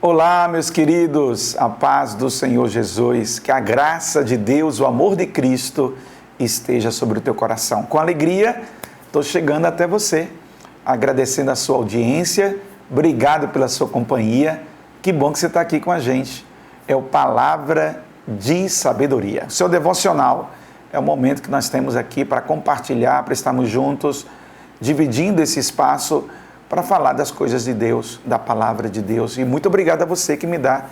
Olá, meus queridos, a paz do Senhor Jesus, que a graça de Deus, o amor de Cristo esteja sobre o teu coração. Com alegria, estou chegando até você, agradecendo a sua audiência, obrigado pela sua companhia, que bom que você está aqui com a gente. É o Palavra de Sabedoria. O seu devocional é o momento que nós temos aqui para compartilhar, para estarmos juntos, dividindo esse espaço para falar das coisas de Deus, da palavra de Deus. E muito obrigado a você que me dá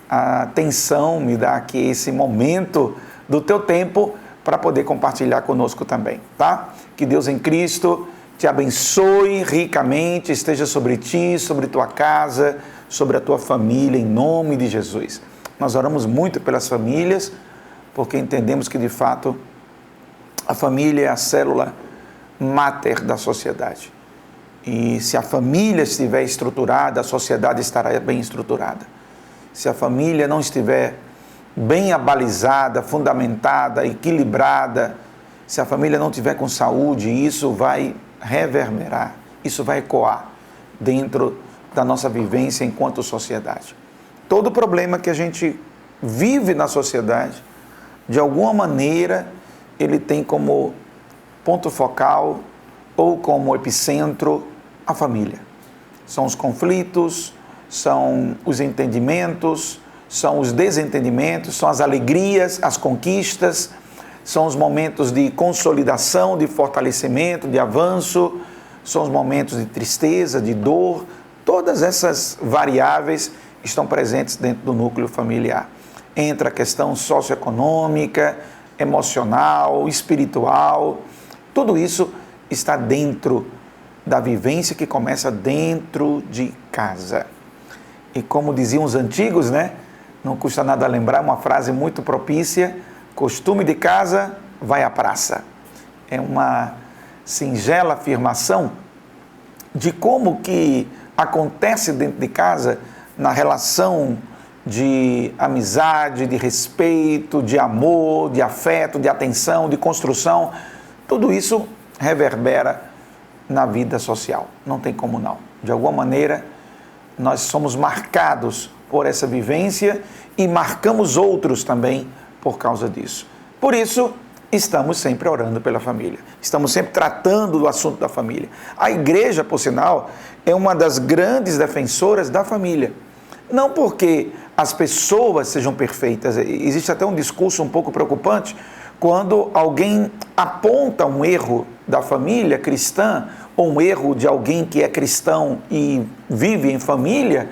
a atenção, me dá aqui esse momento do teu tempo para poder compartilhar conosco também, tá? Que Deus em Cristo te abençoe ricamente, esteja sobre ti, sobre tua casa, sobre a tua família, em nome de Jesus. Nós oramos muito pelas famílias, porque entendemos que de fato a família é a célula máter da sociedade. E se a família estiver estruturada, a sociedade estará bem estruturada. Se a família não estiver bem abalizada, fundamentada, equilibrada, se a família não estiver com saúde, isso vai reverberar, isso vai ecoar dentro da nossa vivência enquanto sociedade. Todo problema que a gente vive na sociedade, de alguma maneira, ele tem como ponto focal ou como epicentro a família. São os conflitos, são os entendimentos, são os desentendimentos, são as alegrias, as conquistas, são os momentos de consolidação, de fortalecimento, de avanço, são os momentos de tristeza, de dor. Todas essas variáveis estão presentes dentro do núcleo familiar. Entra a questão socioeconômica, emocional, espiritual, tudo isso está dentro da vivência que começa dentro de casa. E como diziam os antigos, não custa nada lembrar uma frase muito propícia: costume de casa, vai à praça. É uma singela afirmação de como que acontece dentro de casa, na relação de amizade, de respeito, de amor, de afeto, de atenção, de construção. Tudo isso reverbera na vida social. Não tem como não. De alguma maneira, nós somos marcados por essa vivência e marcamos outros também por causa disso. Por isso, estamos sempre orando pela família. Estamos sempre tratando do assunto da família. A igreja, por sinal, é uma das grandes defensoras da família. Não porque as pessoas sejam perfeitas. Existe até um discurso um pouco preocupante quando alguém aponta um erro da família cristã, ou um erro de alguém que é cristão e vive em família,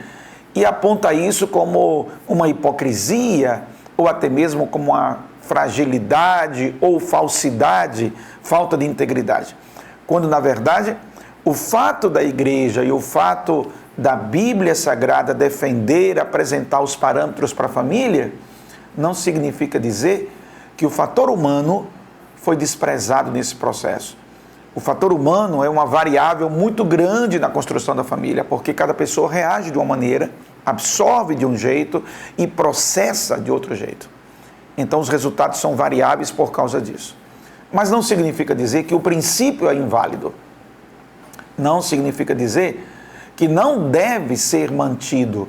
e aponta isso como uma hipocrisia, ou até mesmo como uma fragilidade ou falsidade, falta de integridade. Quando, na verdade, o fato da igreja e o fato da Bíblia Sagrada defender, apresentar os parâmetros para a família, não significa dizer que o fator humano foi desprezado nesse processo. O fator humano é uma variável muito grande na construção da família, porque cada pessoa reage de uma maneira, absorve de um jeito e processa de outro jeito. Então os resultados são variáveis por causa disso. Mas não significa dizer que o princípio é inválido. Não significa dizer que não deve ser mantido.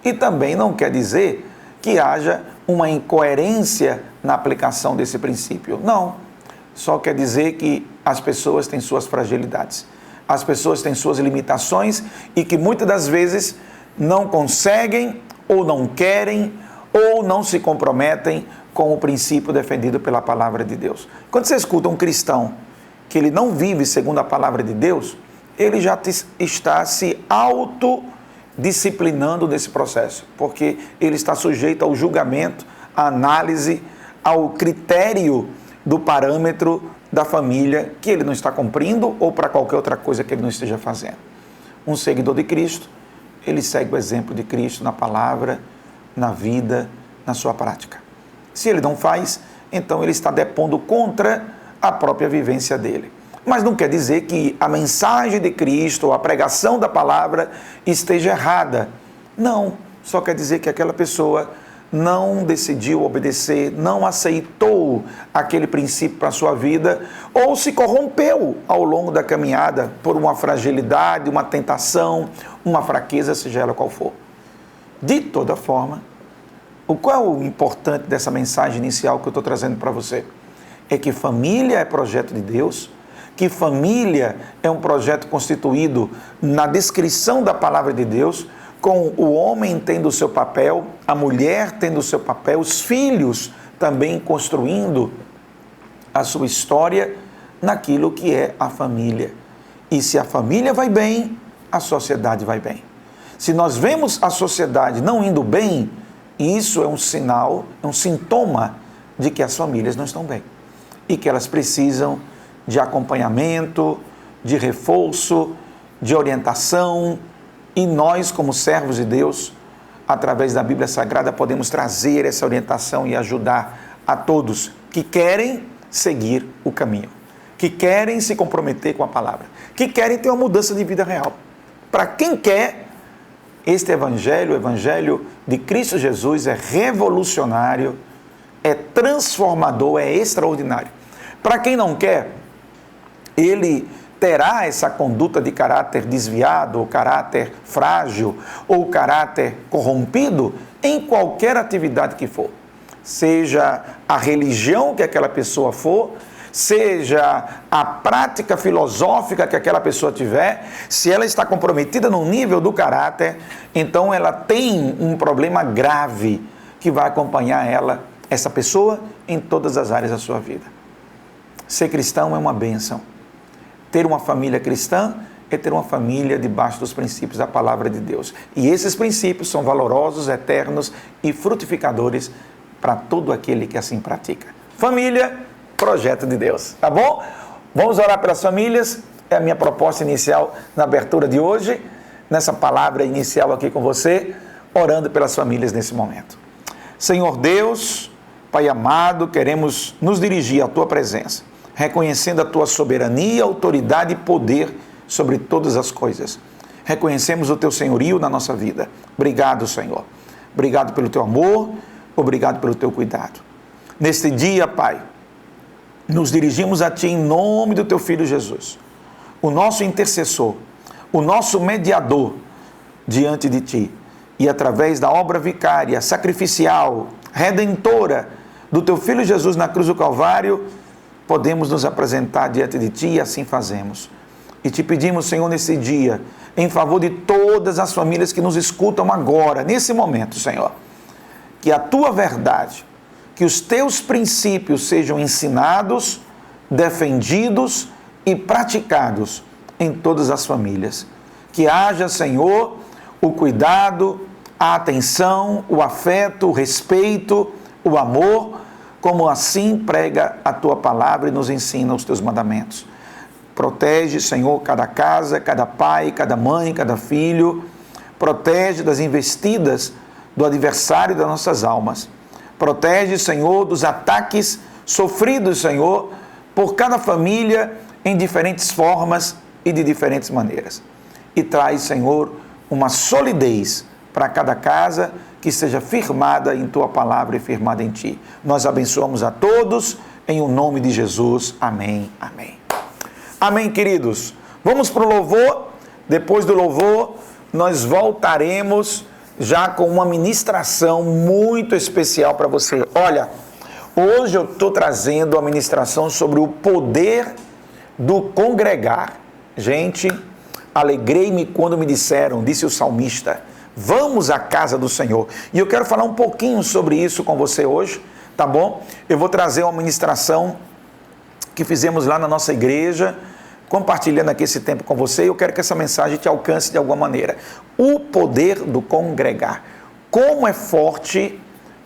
E também não quer dizer que haja uma incoerência na aplicação desse princípio. Não. Só quer dizer que as pessoas têm suas fragilidades. As pessoas têm suas limitações e que muitas das vezes não conseguem ou não querem ou não se comprometem com o princípio defendido pela palavra de Deus. Quando você escuta um cristão que ele não vive segundo a palavra de Deus, ele já está se autodisciplinando nesse processo, porque ele está sujeito ao julgamento, à análise, ao critério do parâmetro da família que ele não está cumprindo ou para qualquer outra coisa que ele não esteja fazendo. Um seguidor de Cristo, ele segue o exemplo de Cristo na palavra, na vida, na sua prática. Se ele não faz, então ele está depondo contra a própria vivência dele. Mas não quer dizer que a mensagem de Cristo, a pregação da palavra esteja errada. Não, só quer dizer que aquela pessoa não decidiu obedecer, não aceitou aquele princípio para a sua vida, ou se corrompeu ao longo da caminhada por uma fragilidade, uma tentação, uma fraqueza, seja ela qual for. De toda forma, qual é o importante dessa mensagem inicial que eu estou trazendo para você? É que família é projeto de Deus, que família é um projeto constituído na descrição da palavra de Deus, com o homem tendo o seu papel, a mulher tendo o seu papel, os filhos também construindo a sua história naquilo que é a família. E se a família vai bem, a sociedade vai bem. Se nós vemos a sociedade não indo bem, isso é um sinal, é um sintoma de que as famílias não estão bem e que elas precisam de acompanhamento, de reforço, de orientação, e nós, como servos de Deus, através da Bíblia Sagrada, podemos trazer essa orientação e ajudar a todos que querem seguir o caminho, que querem se comprometer com a palavra, que querem ter uma mudança de vida real. Para quem quer, este evangelho, o evangelho de Cristo Jesus, é revolucionário, é transformador, é extraordinário. Para quem não quer, ele terá essa conduta de caráter desviado, ou caráter frágil, ou caráter corrompido em qualquer atividade que for. Seja a religião que aquela pessoa for, seja a prática filosófica que aquela pessoa tiver, se ela está comprometida no nível do caráter, então ela tem um problema grave que vai acompanhar ela, essa pessoa, em todas as áreas da sua vida. Ser cristão é uma bênção. Ter uma família cristã é ter uma família debaixo dos princípios da palavra de Deus. E esses princípios são valorosos, eternos e frutificadores para todo aquele que assim pratica. Família, projeto de Deus, tá bom? Vamos orar pelas famílias, é a minha proposta inicial na abertura de hoje, nessa palavra inicial aqui com você, orando pelas famílias nesse momento. Senhor Deus, Pai amado, queremos nos dirigir à Tua presença, reconhecendo a Tua soberania, autoridade e poder sobre todas as coisas. Reconhecemos o Teu senhorio na nossa vida. Obrigado, Senhor. Obrigado pelo Teu amor, obrigado pelo Teu cuidado. Neste dia, Pai, nos dirigimos a Ti em nome do Teu Filho Jesus, o nosso intercessor, o nosso mediador diante de Ti. E através da obra vicária, sacrificial, redentora do Teu Filho Jesus na cruz do Calvário, podemos nos apresentar diante de Ti e assim fazemos. E Te pedimos, Senhor, nesse dia, em favor de todas as famílias que nos escutam agora, nesse momento, Senhor, que a Tua verdade, que os Teus princípios sejam ensinados, defendidos e praticados em todas as famílias. Que haja, Senhor, o cuidado, a atenção, o afeto, o respeito, o amor, como assim prega a Tua palavra e nos ensina os Teus mandamentos. Protege, Senhor, cada casa, cada pai, cada mãe, cada filho. Protege das investidas do adversário das nossas almas. Protege, Senhor, dos ataques sofridos, Senhor, por cada família em diferentes formas e de diferentes maneiras. E traz, Senhor, uma solidez para cada casa que seja firmada em Tua palavra e firmada em Ti. Nós abençoamos a todos, em o nome de Jesus. Amém, amém. Amém, queridos. Vamos para o louvor. Depois do louvor, nós voltaremos já com uma ministração muito especial para você. Olha, hoje eu estou trazendo a ministração sobre o poder do congregar. Gente, alegrei-me quando me disseram, disse o salmista, vamos à casa do Senhor. E eu quero falar um pouquinho sobre isso com você hoje, tá bom? Eu vou trazer uma ministração que fizemos lá na nossa igreja, compartilhando aqui esse tempo com você, e eu quero que essa mensagem te alcance de alguma maneira. O poder do congregar. Como é forte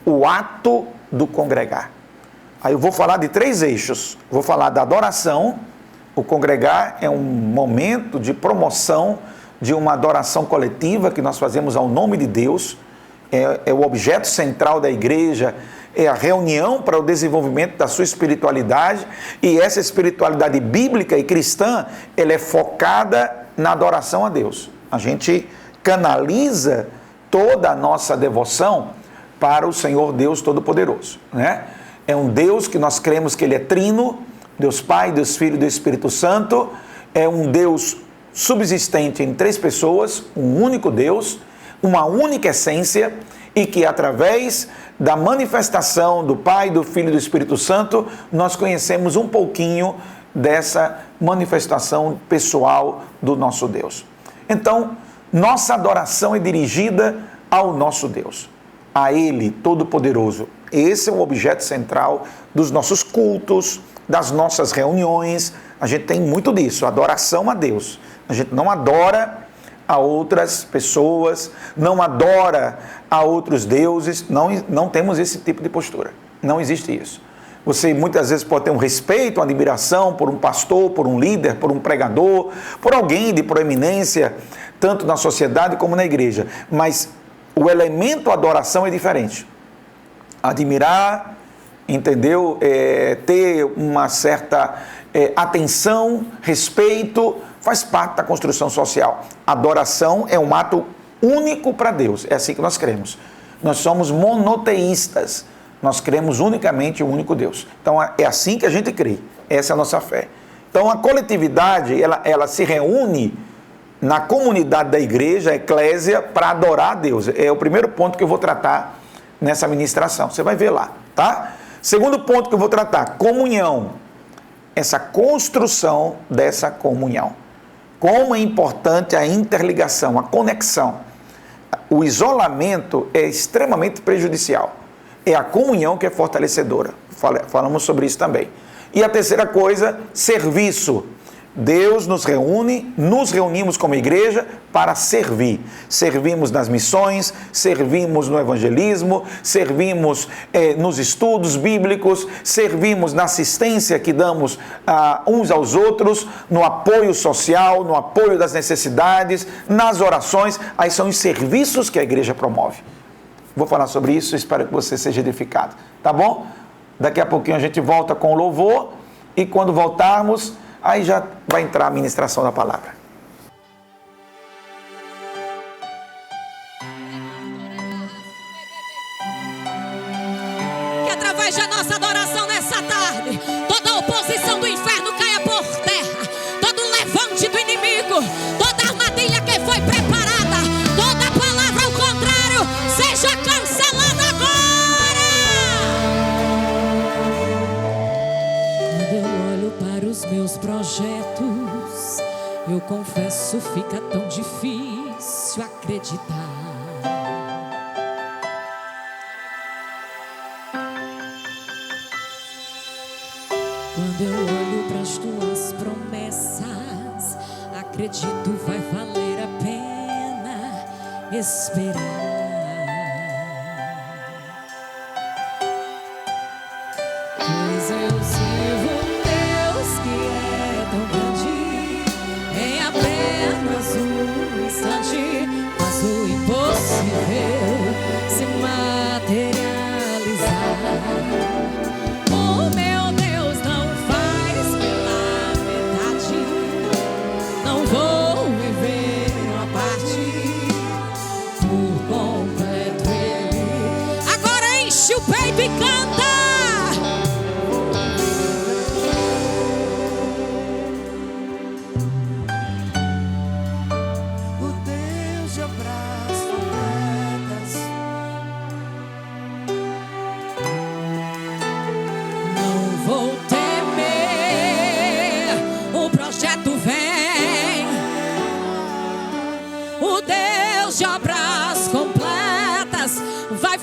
o ato do congregar. Aí eu vou falar de 3 eixos. Vou falar da adoração. O congregar é um momento de promoção de uma adoração coletiva que nós fazemos ao nome de Deus. É o objeto central da igreja, é a reunião para o desenvolvimento da sua espiritualidade, e essa espiritualidade bíblica e cristã, ela é focada na adoração a Deus. A gente canaliza toda a nossa devoção para o Senhor Deus Todo-Poderoso, né? É um Deus que nós cremos que Ele é trino, Deus Pai, Deus Filho e Deus Espírito Santo, é um Deus subsistente em 3 pessoas, um único Deus, uma única essência e que através da manifestação do Pai, do Filho e do Espírito Santo, nós conhecemos um pouquinho dessa manifestação pessoal do nosso Deus. Então, nossa adoração é dirigida ao nosso Deus, a Ele Todo-Poderoso. Esse é o objeto central dos nossos cultos, das nossas reuniões. A gente tem muito disso, adoração a Deus. A gente não adora a outras pessoas, não adora a outros deuses, não temos esse tipo de postura. Não existe isso. Você muitas vezes pode ter um respeito, uma admiração por um pastor, por um líder, por um pregador, por alguém de proeminência, tanto na sociedade como na igreja. Mas o elemento adoração é diferente. Admirar, entendeu? Ter uma certa atenção, respeito, faz parte da construção social. Adoração é um ato único para Deus. É assim que nós cremos. Nós somos monoteístas. Nós cremos unicamente em um único Deus. Então, é assim que a gente crê. Essa é a nossa fé. Então, a coletividade, ela se reúne na comunidade da igreja, a eclésia, para adorar a Deus. É o primeiro ponto que eu vou tratar nessa ministração. Você vai ver lá, tá? Segundo ponto que eu vou tratar, comunhão. Essa construção dessa comunhão. Como é importante a interligação, a conexão. O isolamento é extremamente prejudicial. É a comunhão que é fortalecedora. Falamos sobre isso também. E a terceira coisa, serviço. Deus nos reunimos como igreja para servir. Servimos nas missões, servimos no evangelismo, servimos nos estudos bíblicos, servimos na assistência que damos uns aos outros, no apoio social, no apoio das necessidades, nas orações. Aí são os serviços que a igreja promove. Vou falar sobre isso, espero que você seja edificado, tá bom? Daqui a pouquinho a gente volta com o louvor e quando voltarmos, aí já vai entrar a ministração da palavra. Que através da nossa adoração nessa tarde, toda a oposição do inferno caia por terra, todo levante do inimigo, toda armadilha que foi preparada, toda palavra ao contrário, seja cancelada agora. Quando eu olho para os meus projetos, eu confesso, fica tão difícil acreditar. Quando eu olho para as tuas promessas, acredito vai valer a pena esperar. Pois eu sirvo um Deus que é tão grande, em apenas um instante faz o impossível se materializar. O meu Deus não faz pela metade, não vou viver uma parte por completo Ele. Agora enche o peito e canta.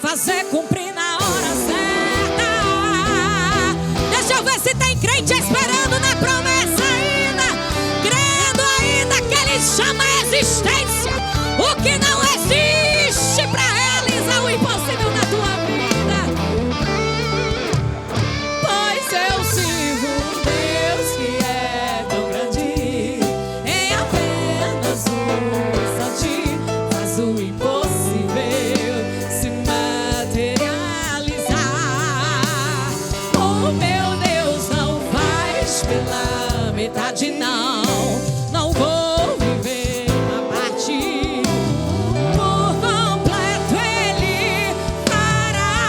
Fazer cumprir na hora certa. Deixa eu ver se tem crente esperando na promessa ainda, crendo ainda que Ele chama a existência o que não existe para realizar o impossível na tua vida. Pois eu sirvo um Deus que é tão grande, em apenas um instante faz o impossível materializar. O meu Deus não faz pela metade, não. Não vou viver uma parte por completo. Ele fará.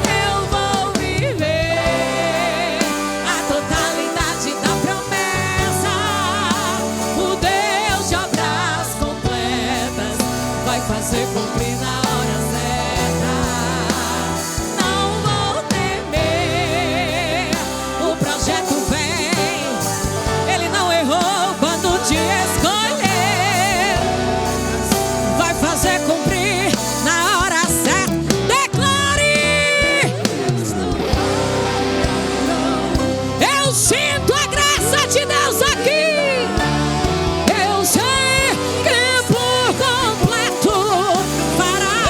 Eu vou viver a totalidade da promessa. O Deus de obras completas fazer cumprir na hora certa. Não vou temer, o projeto vem. Ele não errou quando te escolher. Vai fazer cumprir na hora certa. Declare! Eu sinto a graça de Deus aqui. Eu sei que por completo fará.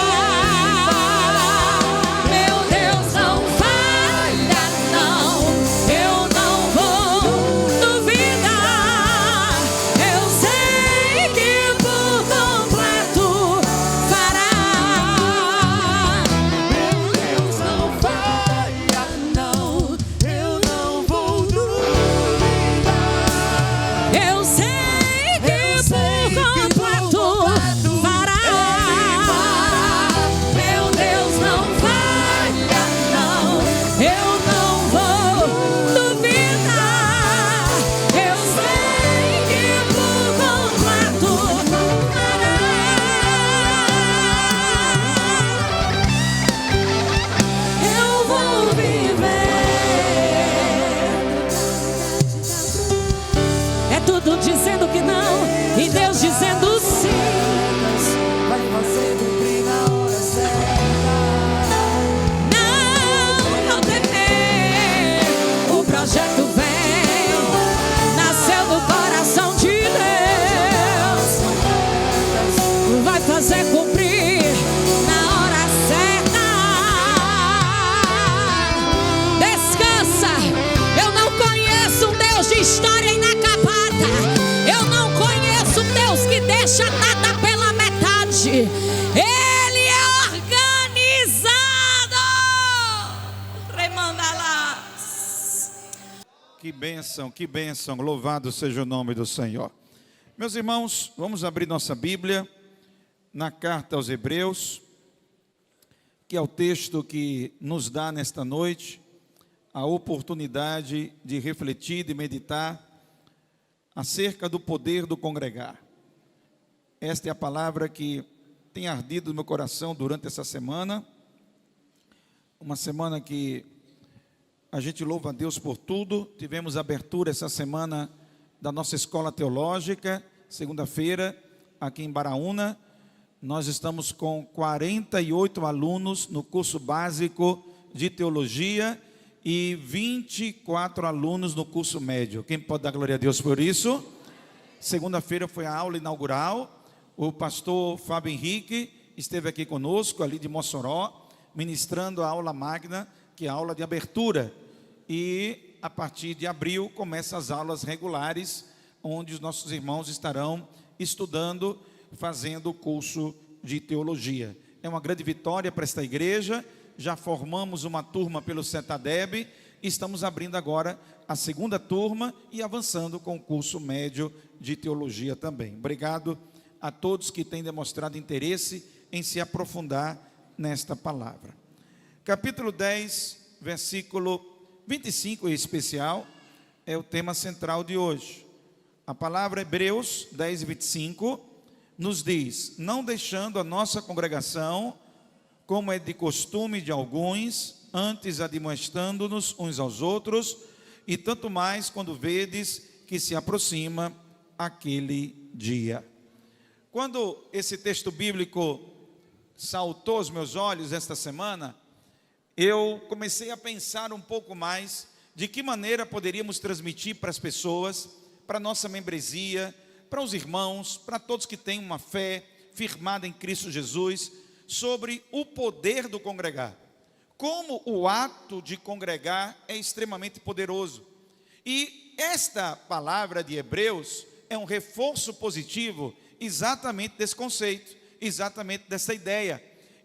Meu Deus não falha, não. Eu não vou duvidar. Eu sei que por completo fará. Meu Deus não falha, não. Eu não vou duvidar. Eu sei que por completo fará. Meu Deus não falha, não. Eu não vou duvidar. Eu sei que por completo fará. Eu vou viver. É tudo dizendo que não e Deus dizendo sim. Vai fazer cumprir na hora certa. Não vou temer, o projeto vem, nasceu do coração de Deus. Vai fazer cumprir na hora certa. Descansa. Eu não conheço um Deus de história inacabada. Eu não conheço um Deus que deixa nada pela metade. Ele é organizado. Remandalás. Que bênção, louvado seja o nome do Senhor. Meus irmãos, vamos abrir nossa Bíblia na carta aos Hebreus, que é o texto que nos dá nesta noite a oportunidade de refletir, de meditar acerca do poder do congregar. Esta é a palavra que tem ardido no meu coração durante essa semana, uma semana que a gente louva a Deus por tudo. Tivemos a abertura essa semana da nossa escola teológica, segunda-feira, aqui em Baraúna. Nós estamos com 48 alunos no curso básico de teologia e 24 alunos no curso médio. Quem pode dar glória a Deus por isso? Segunda-feira foi a aula inaugural. O pastor Fábio Henrique esteve aqui conosco, ali de Mossoró, ministrando a aula magna, que é a aula de abertura. E a partir de abril começam as aulas regulares, onde os nossos irmãos estarão estudando, fazendo o curso de teologia. É uma grande vitória para esta igreja. Já formamos uma turma pelo CETADEB, e estamos abrindo agora a segunda turma e avançando com o curso médio de teologia também. Obrigado a todos que têm demonstrado interesse em se aprofundar nesta palavra. Capítulo 10, versículo 25 em especial, é o tema central de hoje. A palavra Hebreus 10, 25 nos diz: não deixando a nossa congregação, como é de costume de alguns, antes admoestando-nos uns aos outros, e tanto mais quando vedes que se aproxima aquele dia. Quando esse texto bíblico saltou aos meus olhos esta semana, eu comecei a pensar um pouco mais de que maneira poderíamos transmitir para as pessoas, para a nossa membresia, para os irmãos, para todos que têm uma fé firmada em Cristo Jesus, sobre o poder do congregar. Como o ato de congregar é extremamente poderoso. E esta palavra de Hebreus é um reforço positivo exatamente desse conceito, exatamente dessa ideia.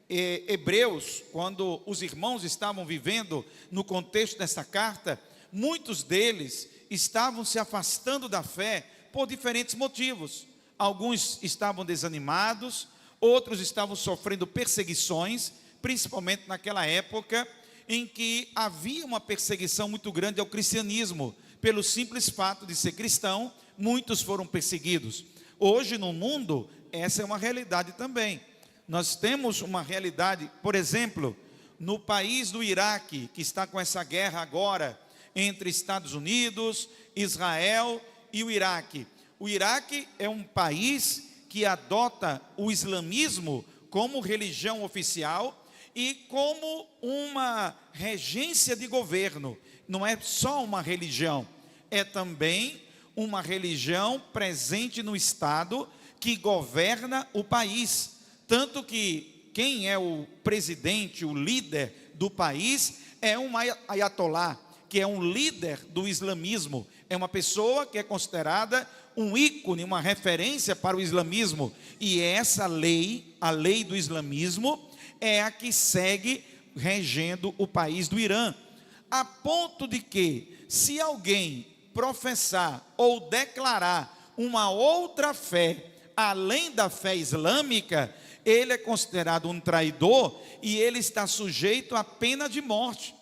Hebreus, quando os irmãos estavam vivendo no contexto dessa carta, muitos deles estavam se afastando da fé por diferentes motivos. Alguns estavam desanimados, outros estavam sofrendo perseguições, principalmente naquela época em que havia uma perseguição muito grande ao cristianismo. Pelo simples fato de ser cristão, muitos foram perseguidos. Hoje no mundo, essa é uma realidade também. Nós temos uma realidade, por exemplo, no país do Iraque, que está com essa guerra agora entre Estados Unidos, Israel e o Iraque. O Iraque é um país que adota o islamismo como religião oficial e como uma regência de governo. Não é só uma religião, é também uma religião presente no Estado que governa o país. Tanto que quem é o presidente, o líder do país, é um ayatolá, que é um líder do islamismo. É uma pessoa que é considerada um ícone, uma referência para o islamismo. E essa lei, a lei do islamismo, é a que segue regendo o país do Irã. A ponto de que, se alguém professar ou declarar uma outra fé, além da fé islâmica, ele é considerado um traidor e ele está sujeito à pena de morte.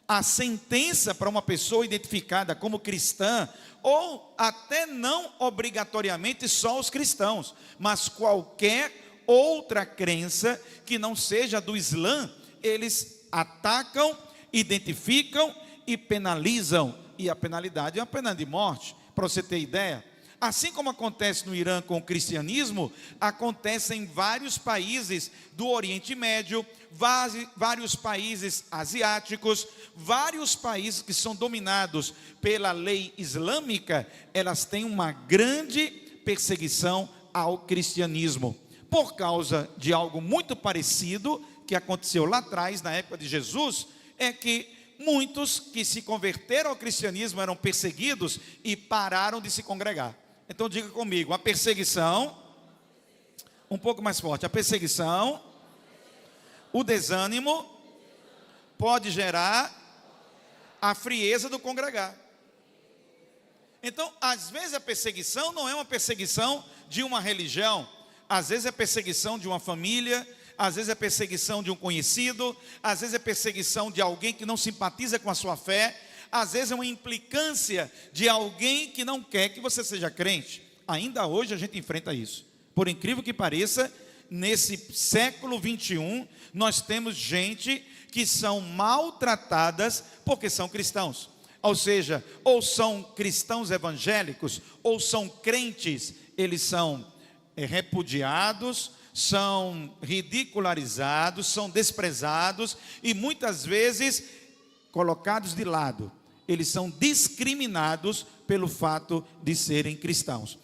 A sentença para uma pessoa identificada como cristã, ou até não obrigatoriamente só os cristãos, mas qualquer outra crença que não seja do Islã, eles atacam, identificam e penalizam. E a penalidade é a pena de morte, para você ter ideia. Assim como acontece no Irã com o cristianismo, acontece em vários países do Oriente Médio, vários países asiáticos, vários países que são dominados pela lei islâmica, elas têm uma grande perseguição ao cristianismo, por causa de algo muito parecido que aconteceu lá atrás, na época de Jesus, é que muitos que se converteram ao cristianismo eram perseguidos e pararam de se congregar. Então diga comigo, a perseguição, um pouco mais forte, a perseguição, o desânimo pode gerar a frieza do congregar. Então, às vezes a perseguição não é uma perseguição de uma religião, às vezes é perseguição de uma família, às vezes é perseguição de um conhecido, às vezes é perseguição de alguém que não simpatiza com a sua fé, às vezes é uma implicância de alguém que não quer que você seja crente. Ainda hoje a gente enfrenta isso. Por incrível que pareça, nesse século 21, nós temos gente que são maltratadas porque são cristãos. Ou seja, ou são cristãos evangélicos, ou são crentes, eles são repudiados, são ridicularizados, são desprezados e muitas vezes colocados de lado. Eles são discriminados pelo fato de serem cristãos.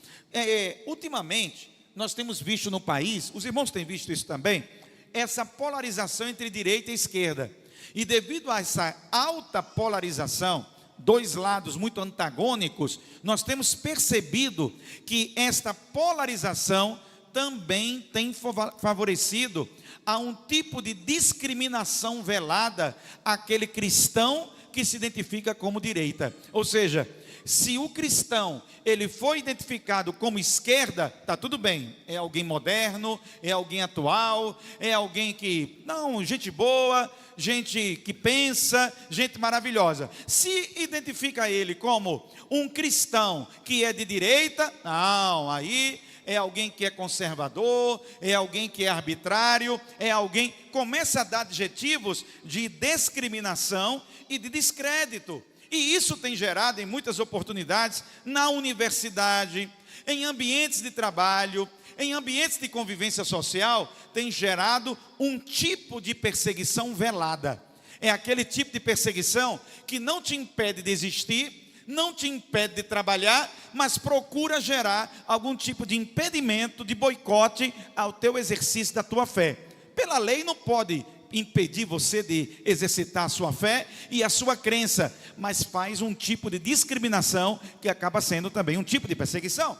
Ultimamente, nós temos visto no país, os irmãos têm visto isso também, essa polarização entre direita e esquerda. E devido a essa alta polarização, dois lados muito antagônicos, nós temos percebido que esta polarização também tem favorecido a um tipo de discriminação velada àquele cristão que se identifica como direita. Ou seja, se o cristão ele foi identificado como esquerda, está tudo bem, é alguém moderno, é alguém atual, é alguém que, não, gente boa, gente que pensa, gente maravilhosa. Se identifica ele como um cristão que é de direita, não, aí é alguém que é conservador, é alguém que é arbitrário, é alguém, começa a dar adjetivos de discriminação e de descrédito. E isso tem gerado em muitas oportunidades na universidade, em ambientes de trabalho, em ambientes de convivência social, tem gerado um tipo de perseguição velada. É aquele tipo de perseguição que não te impede de existir, não te impede de trabalhar, mas procura gerar algum tipo de impedimento, de boicote ao teu exercício da tua fé. Pela lei não pode impedir você de exercitar a sua fé e a sua crença, mas faz um tipo de discriminação que acaba sendo também um tipo de perseguição.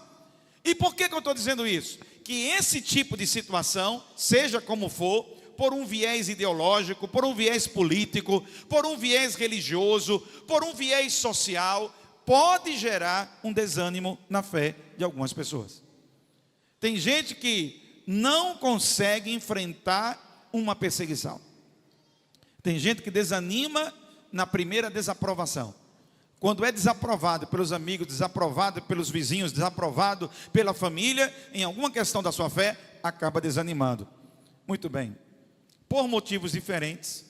E por que eu estou dizendo isso? Que esse tipo de situação, seja como for, por um viés ideológico, por um viés político, por um viés religioso, por um viés social, pode gerar um desânimo na fé de algumas pessoas. Tem gente que não consegue enfrentar uma perseguição. Tem gente que desanima na primeira desaprovação. Quando é desaprovado pelos amigos, desaprovado pelos vizinhos, desaprovado pela família, em alguma questão da sua fé, acaba desanimando. Muito bem. Por motivos diferentes,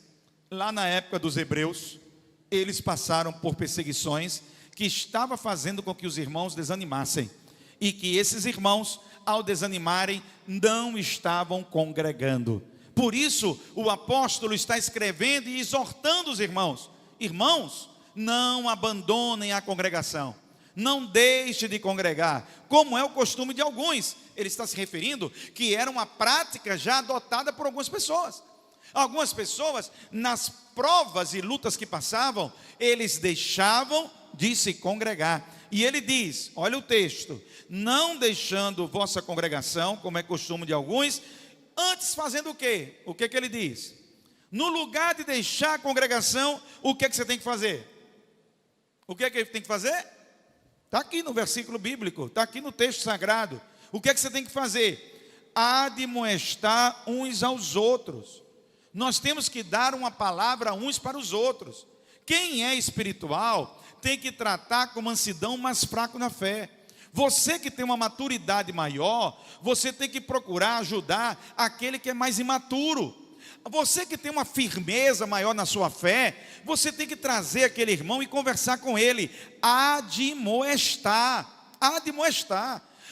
lá na época dos hebreus, eles passaram por perseguições que estava fazendo com que os irmãos desanimassem. E que esses irmãos, ao desanimarem, não estavam congregando. Por isso, o apóstolo está escrevendo e exortando os irmãos. Irmãos, não abandonem a congregação. Não deixe de congregar, como é o costume de alguns. Ele está se referindo que era uma prática já adotada por algumas pessoas. Algumas pessoas, nas provas e lutas que passavam, eles deixavam de se congregar. E ele diz, olha o texto: não deixando vossa congregação, como é costume de alguns, antes fazendo o quê? O que ele diz? No lugar de deixar a congregação, o que você tem que fazer? O que ele tem que fazer? Está aqui no versículo bíblico, está aqui no texto sagrado. O que você tem que fazer? Admoestar uns aos outros. Nós temos que dar uma palavra uns para os outros. Quem é espiritual tem que tratar com mansidão o mais fraco na fé. Você que tem uma maturidade maior, você tem que procurar ajudar aquele que é mais imaturo. Você que tem uma firmeza maior na sua fé, você tem que trazer aquele irmão e conversar com ele. Admoestar.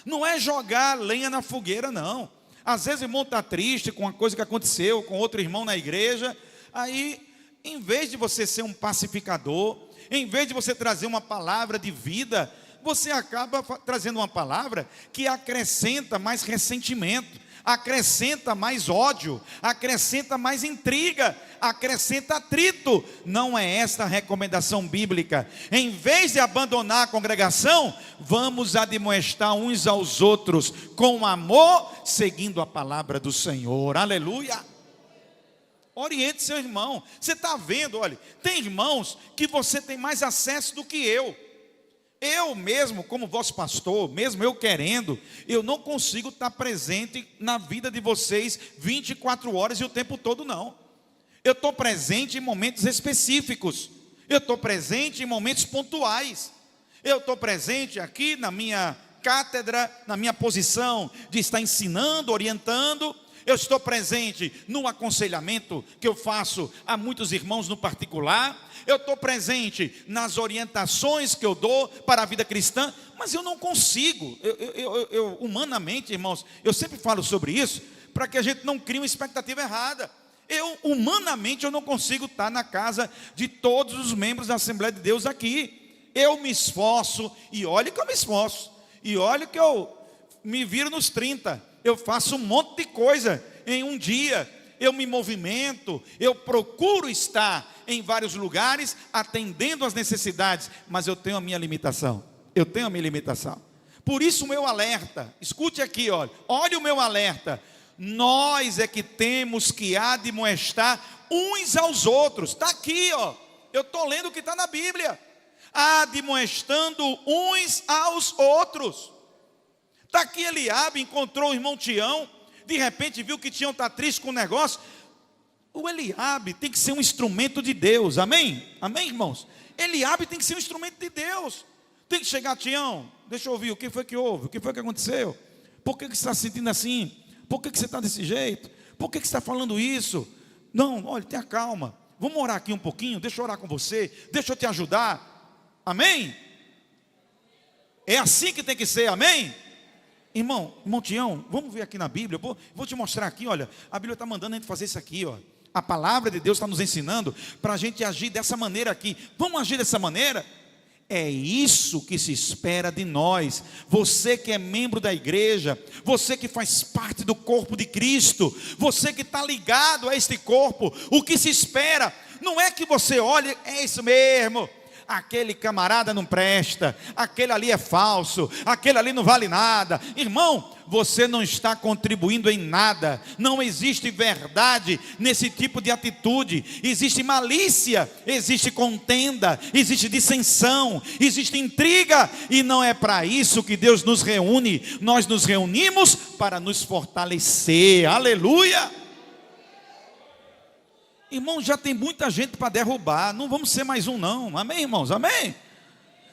Não é jogar lenha na fogueira, não. Às vezes o irmão está triste com uma coisa que aconteceu com outro irmão na igreja. Aí, em vez de você ser um pacificador, em vez de você trazer uma palavra de vida, você acaba trazendo uma palavra que acrescenta mais ressentimento, acrescenta mais ódio, acrescenta mais intriga, acrescenta atrito. Não é esta a recomendação bíblica. Em vez de abandonar a congregação, vamos admoestar uns aos outros com amor, seguindo a palavra do Senhor. Aleluia! Oriente seu irmão. Você está vendo, olha, tem irmãos que você tem mais acesso do que eu. Eu mesmo, como vosso pastor, mesmo eu querendo, eu não consigo estar presente na vida de vocês 24 horas e o tempo todo, não. Eu estou presente em momentos específicos. Eu estou presente em momentos pontuais. Eu estou presente aqui na minha cátedra, na minha posição de estar ensinando, orientando. Eu estou presente no aconselhamento que eu faço a muitos irmãos no particular. Eu estou presente nas orientações que eu dou para a vida cristã. Mas eu não consigo, eu humanamente, irmãos, eu sempre falo sobre isso, para que a gente não crie uma expectativa errada. Humanamente, eu não consigo estar na casa de todos os membros da Assembleia de Deus aqui. Eu me esforço, e olha que eu me esforço, e olha que eu me viro nos 30, eu faço um monte de coisa em um dia, eu me movimento, eu procuro estar em vários lugares, atendendo às necessidades, mas eu tenho a minha limitação, por isso o meu alerta, escute aqui, olha o meu alerta, nós é que temos que admoestar uns aos outros, está aqui, eu estou lendo o que está na Bíblia, admoestando uns aos outros. Está aqui Eliabe, encontrou o irmão Tião, de repente viu que Tião está triste com o negócio. O Eliabe tem que ser um instrumento de Deus, amém? Amém, irmãos? Eliabe tem que ser um instrumento de Deus. Tem que chegar, Tião, deixa eu ouvir, o que foi que houve? O que foi que aconteceu? Por que você está se sentindo assim? Por que você está desse jeito? Por que você está falando isso? Não, olha, tenha calma, vamos orar aqui um pouquinho, deixa eu orar com você, deixa eu te ajudar, amém? É assim que tem que ser, amém? Irmão Tião, vamos ver aqui na Bíblia, vou te mostrar aqui, olha, a Bíblia está mandando a gente fazer isso aqui, a palavra de Deus está nos ensinando para a gente agir dessa maneira aqui, vamos agir dessa maneira? É isso que se espera de nós. Você que é membro da igreja, você que faz parte do corpo de Cristo, você que está ligado a este corpo, o que se espera, não é que você olhe, é isso mesmo, aquele camarada não presta, aquele ali é falso, aquele ali não vale nada. Irmão, você não está contribuindo em nada, não existe verdade nesse tipo de atitude, existe malícia, existe contenda, existe dissensão, existe intriga, e não é para isso que Deus nos reúne. Nós nos reunimos para nos fortalecer, aleluia. Irmão, já tem muita gente para derrubar, não vamos ser mais um não, amém, irmãos, amém?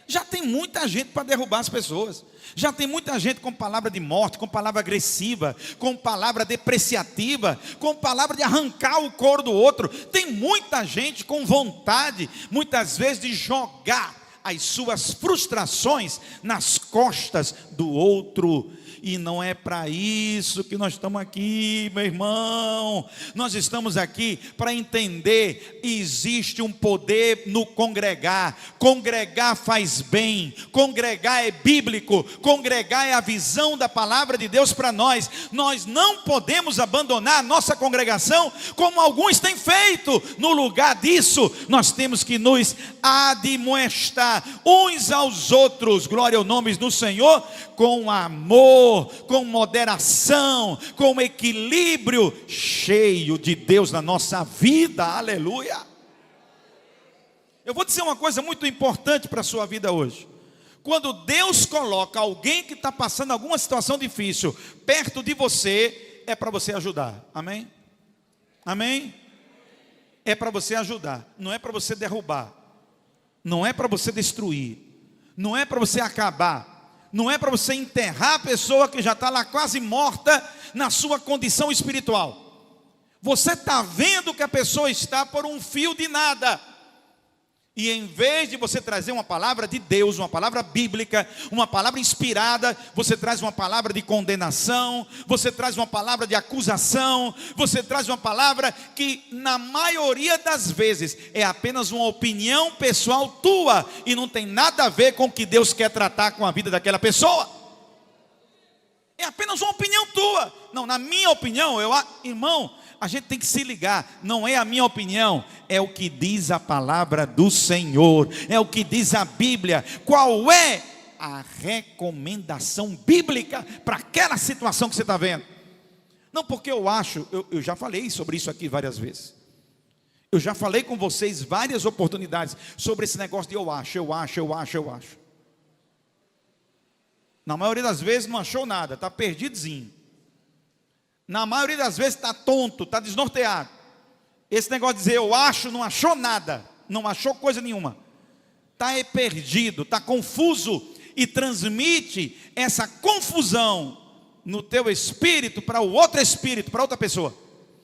Já tem muita gente para derrubar as pessoas. Já tem muita gente com palavra de morte, com palavra agressiva, com palavra depreciativa, com palavra de arrancar o couro do outro. Tem muita gente com vontade, muitas vezes, de jogar as suas frustrações nas costas do outro. E não é para isso que nós estamos aqui, meu irmão. Nós estamos aqui para entender: existe um poder no congregar. Congregar faz bem, congregar é bíblico, congregar é a visão da palavra de Deus para nós. Nós não podemos abandonar a nossa congregação como alguns têm feito. No lugar disso, nós temos que nos admoestar uns aos outros, glória ao nome do Senhor, com amor, com moderação, com equilíbrio, cheio de Deus na nossa vida, aleluia. Eu vou dizer uma coisa muito importante para a sua vida hoje. Quando Deus coloca alguém que está passando alguma situação difícil perto de você, é para você ajudar, amém? Amém? É para você ajudar, não é para você derrubar, não é para você destruir, não é para você acabar, não é para você enterrar a pessoa que já está lá quase morta na sua condição espiritual. Você está vendo que a pessoa está por um fio de nada. E em vez de você trazer uma palavra de Deus, uma palavra bíblica, uma palavra inspirada, você traz uma palavra de condenação, você traz uma palavra de acusação, você traz uma palavra que na maioria das vezes é apenas uma opinião pessoal tua e não tem nada a ver com o que Deus quer tratar com a vida daquela pessoa. É apenas uma opinião tua. Não, na minha opinião, irmão, a gente tem que se ligar, não é a minha opinião, é o que diz a palavra do Senhor, é o que diz a Bíblia. Qual é a recomendação bíblica para aquela situação que você está vendo? Não, porque eu acho, eu já falei sobre isso aqui várias vezes, eu já falei com vocês várias oportunidades sobre esse negócio de eu acho. Na maioria das vezes não achou nada, está perdidozinho. Na maioria das vezes está tonto, está desnorteado. Esse negócio de dizer eu acho, não achou nada, não achou coisa nenhuma. Está perdido, está confuso e transmite essa confusão no teu espírito para o outro espírito, para outra pessoa.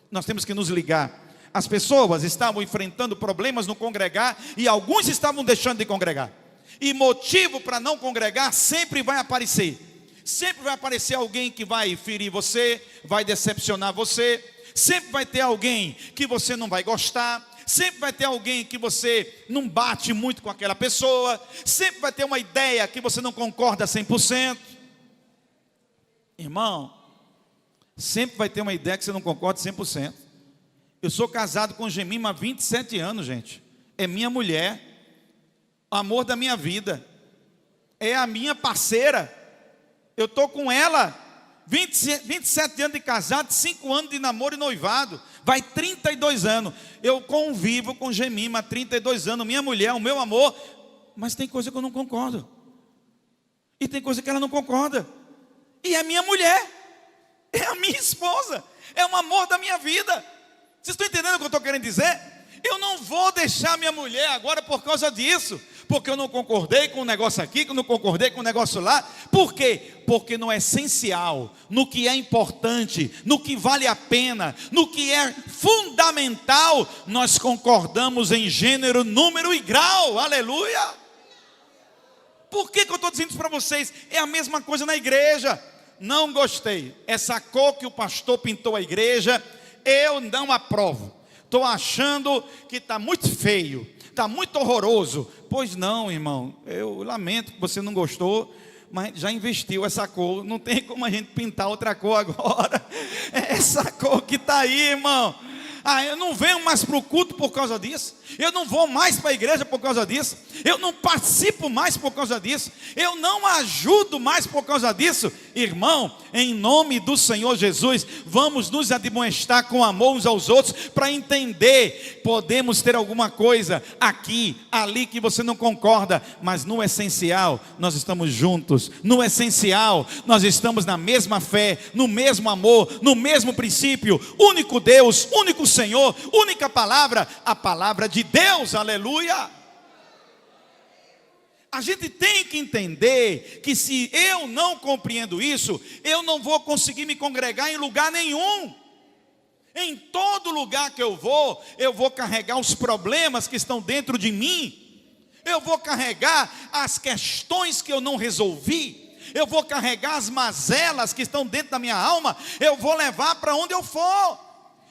Nós temos que nos ligar. As pessoas estavam enfrentando problemas no congregar e alguns estavam deixando de congregar. E motivo para não congregar sempre vai aparecer. Sempre vai aparecer alguém que vai ferir você, vai decepcionar você. Sempre vai ter alguém que você não vai gostar. Sempre vai ter alguém que você não bate muito com aquela pessoa. Sempre vai ter uma ideia que você não concorda 100%. Irmão, sempre vai ter uma ideia que você não concorda 100%. Eu sou casado com Gemima há 27 anos, gente. É minha mulher, o amor da minha vida. É a minha parceira. Eu estou com ela 27 anos de casado, 5 anos de namoro e noivado. Vai 32 anos. Eu convivo com Gemima há 32 anos. Minha mulher, o meu amor. Mas tem coisa que eu não concordo. E tem coisa que ela não concorda. E é minha mulher. É a minha esposa. É o amor da minha vida. Vocês estão entendendo o que eu estou querendo dizer? Eu não vou deixar minha mulher agora por causa disso. Porque eu não concordei com um negócio aqui, que eu não concordei com um negócio lá. Por quê? Porque no essencial, no que é importante, no que vale a pena, no que é fundamental, nós concordamos em gênero, número e grau. Aleluia! Por que eu estou dizendo isso para vocês? É a mesma coisa na igreja. Não gostei. Essa cor que o pastor pintou a igreja, eu não aprovo. Estou achando que está muito feio. Está muito horroroso. Pois não, irmão, eu lamento que você não gostou, mas já investiu essa cor, não tem como a gente pintar outra cor agora. É essa cor que está aí, irmão. Eu não venho mais para o culto por causa disso. Eu não vou mais para a igreja por causa disso. Eu não participo mais por causa disso. Eu não ajudo mais por causa disso. Irmão, em nome do Senhor Jesus, vamos nos admoestar com amor uns aos outros para entender. Podemos ter alguma coisa aqui, ali que você não concorda, mas no essencial nós estamos juntos. No essencial nós estamos na mesma fé, no mesmo amor, no mesmo princípio. Único Deus, único Senhor, única palavra, a palavra de Deus, aleluia. A gente tem que entender que se eu não compreendo isso, eu não vou conseguir me congregar em lugar nenhum. Em todo lugar que eu vou carregar os problemas que estão dentro de mim. Eu vou carregar as questões que eu não resolvi. Eu vou carregar as mazelas que estão dentro da minha alma. Eu vou levar para onde eu for.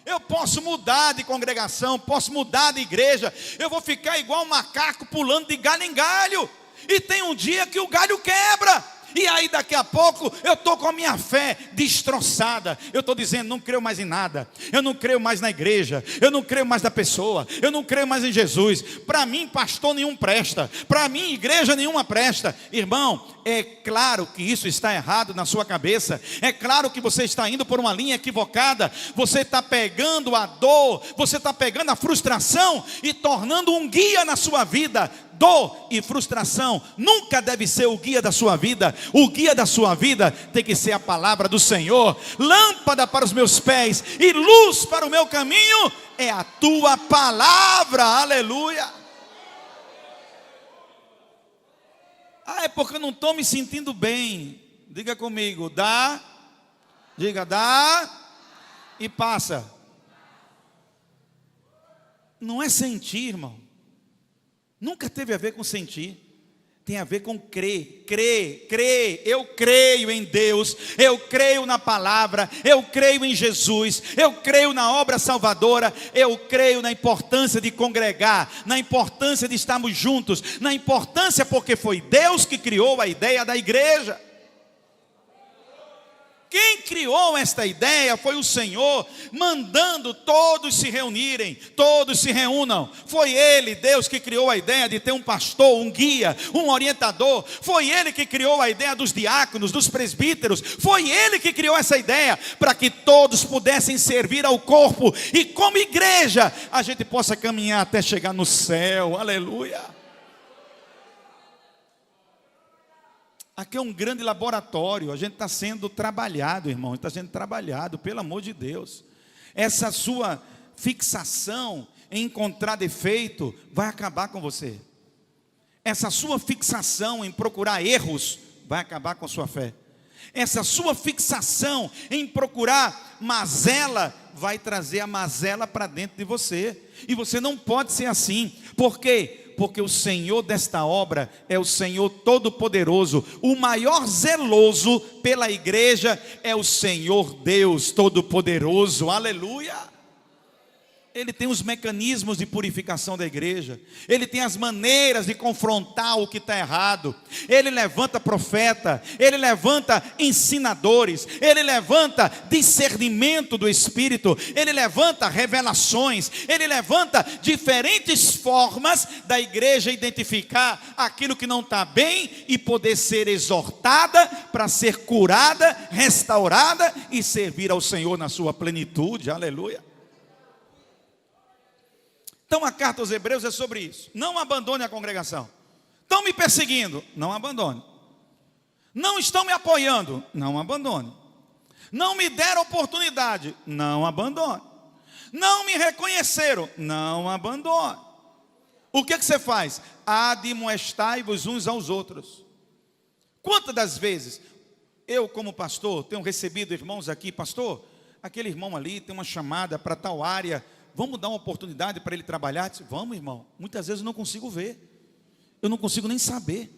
Eu posso mudar de congregação, posso mudar de igreja. Eu vou ficar igual um macaco pulando de galho em galho. E tem um dia que o galho quebra. E aí daqui a pouco eu estou com a minha fé destroçada. Eu estou dizendo, não creio mais em nada. Eu não creio mais na igreja. Eu não creio mais na pessoa. Eu não creio mais em Jesus. Para mim pastor nenhum presta. Para mim igreja nenhuma presta. Irmão, é claro que isso está errado na sua cabeça. É claro que você está indo por uma linha equivocada. Você está pegando a dor. Você está pegando a frustração e tornando um guia na sua vida. Dor e frustração nunca deve ser o guia da sua vida. O guia da sua vida tem que ser a palavra do Senhor. Lâmpada para os meus pés e luz para o meu caminho é a tua palavra. Aleluia. É porque eu não estou me sentindo bem. Diga comigo, dá. Diga, dá e passa. Não é sentir, irmão. Nunca teve a ver com sentir. Tem a ver com crer. Crer. Eu creio em Deus. Eu creio na palavra. Eu creio em Jesus. Eu creio na obra salvadora. Eu creio na importância de congregar. Na importância de estarmos juntos. Na importância porque foi Deus que criou a ideia da igreja. Quem criou esta ideia foi o Senhor, mandando todos se reunirem, todos se reúnam. Foi Ele, Deus, que criou a ideia de ter um pastor, um guia, um orientador. Foi Ele que criou a ideia dos diáconos, dos presbíteros. Foi Ele que criou essa ideia para que todos pudessem servir ao corpo. E como igreja, a gente possa caminhar até chegar no céu. Aleluia. Aqui é um grande laboratório, a gente está sendo trabalhado, irmão, está sendo trabalhado, pelo amor de Deus. Essa sua fixação em encontrar defeito vai acabar com você. Essa sua fixação em procurar erros vai acabar com a sua fé. Essa sua fixação em procurar mazela vai trazer a mazela para dentro de você. E você não pode ser assim. Por quê? Porque o Senhor desta obra é o Senhor Todo-Poderoso. O maior zeloso pela igreja é o Senhor Deus Todo-Poderoso. Aleluia! Ele tem os mecanismos de purificação da igreja. Ele tem as maneiras de confrontar o que está errado. Ele levanta profeta. Ele levanta ensinadores. Ele levanta discernimento do Espírito. Ele levanta revelações. Ele levanta diferentes formas da igreja identificar aquilo que não está bem e poder ser exortada para ser curada, restaurada e servir ao Senhor na sua plenitude. Aleluia! Então a carta aos Hebreus é sobre isso. Não abandone a congregação. Estão me perseguindo? Não abandone. Não estão me apoiando? Não abandone. Não me deram oportunidade? Não abandone. Não me reconheceram? Não abandone. O que você faz? Admoestai-vos uns aos outros. Quantas das vezes eu, como pastor, tenho recebido irmãos aqui, pastor, aquele irmão ali tem uma chamada para tal área, vamos dar uma oportunidade para ele trabalhar? Disse, vamos, irmão. Muitas vezes eu não consigo ver. Eu não consigo nem saber.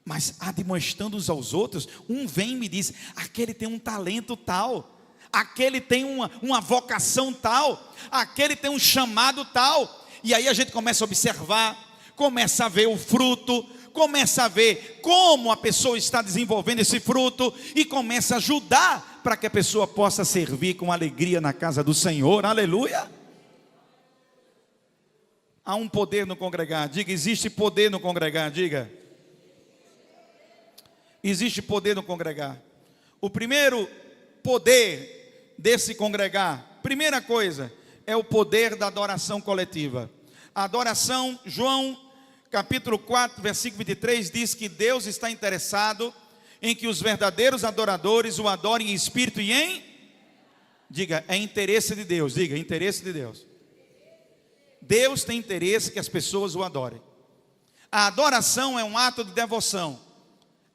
Mas admoestando uns aos outros, um vem e me diz, aquele tem um talento tal, aquele tem uma vocação tal, aquele tem um chamado tal. E aí a gente começa a observar, começa a ver o fruto, começa a ver como a pessoa está desenvolvendo esse fruto e começa a ajudar para que a pessoa possa servir com alegria na casa do Senhor. Aleluia! Há um poder no congregar. Diga, existe poder no congregar. Diga, existe poder no congregar. O primeiro poder desse congregar, primeira coisa, é o poder da adoração coletiva. A adoração, João capítulo 4, versículo 23, diz que Deus está interessado em que os verdadeiros adoradores o adorem em espírito e em... Diga, é interesse de Deus. Diga, interesse de Deus. Deus tem interesse que as pessoas o adorem. A adoração é um ato de devoção.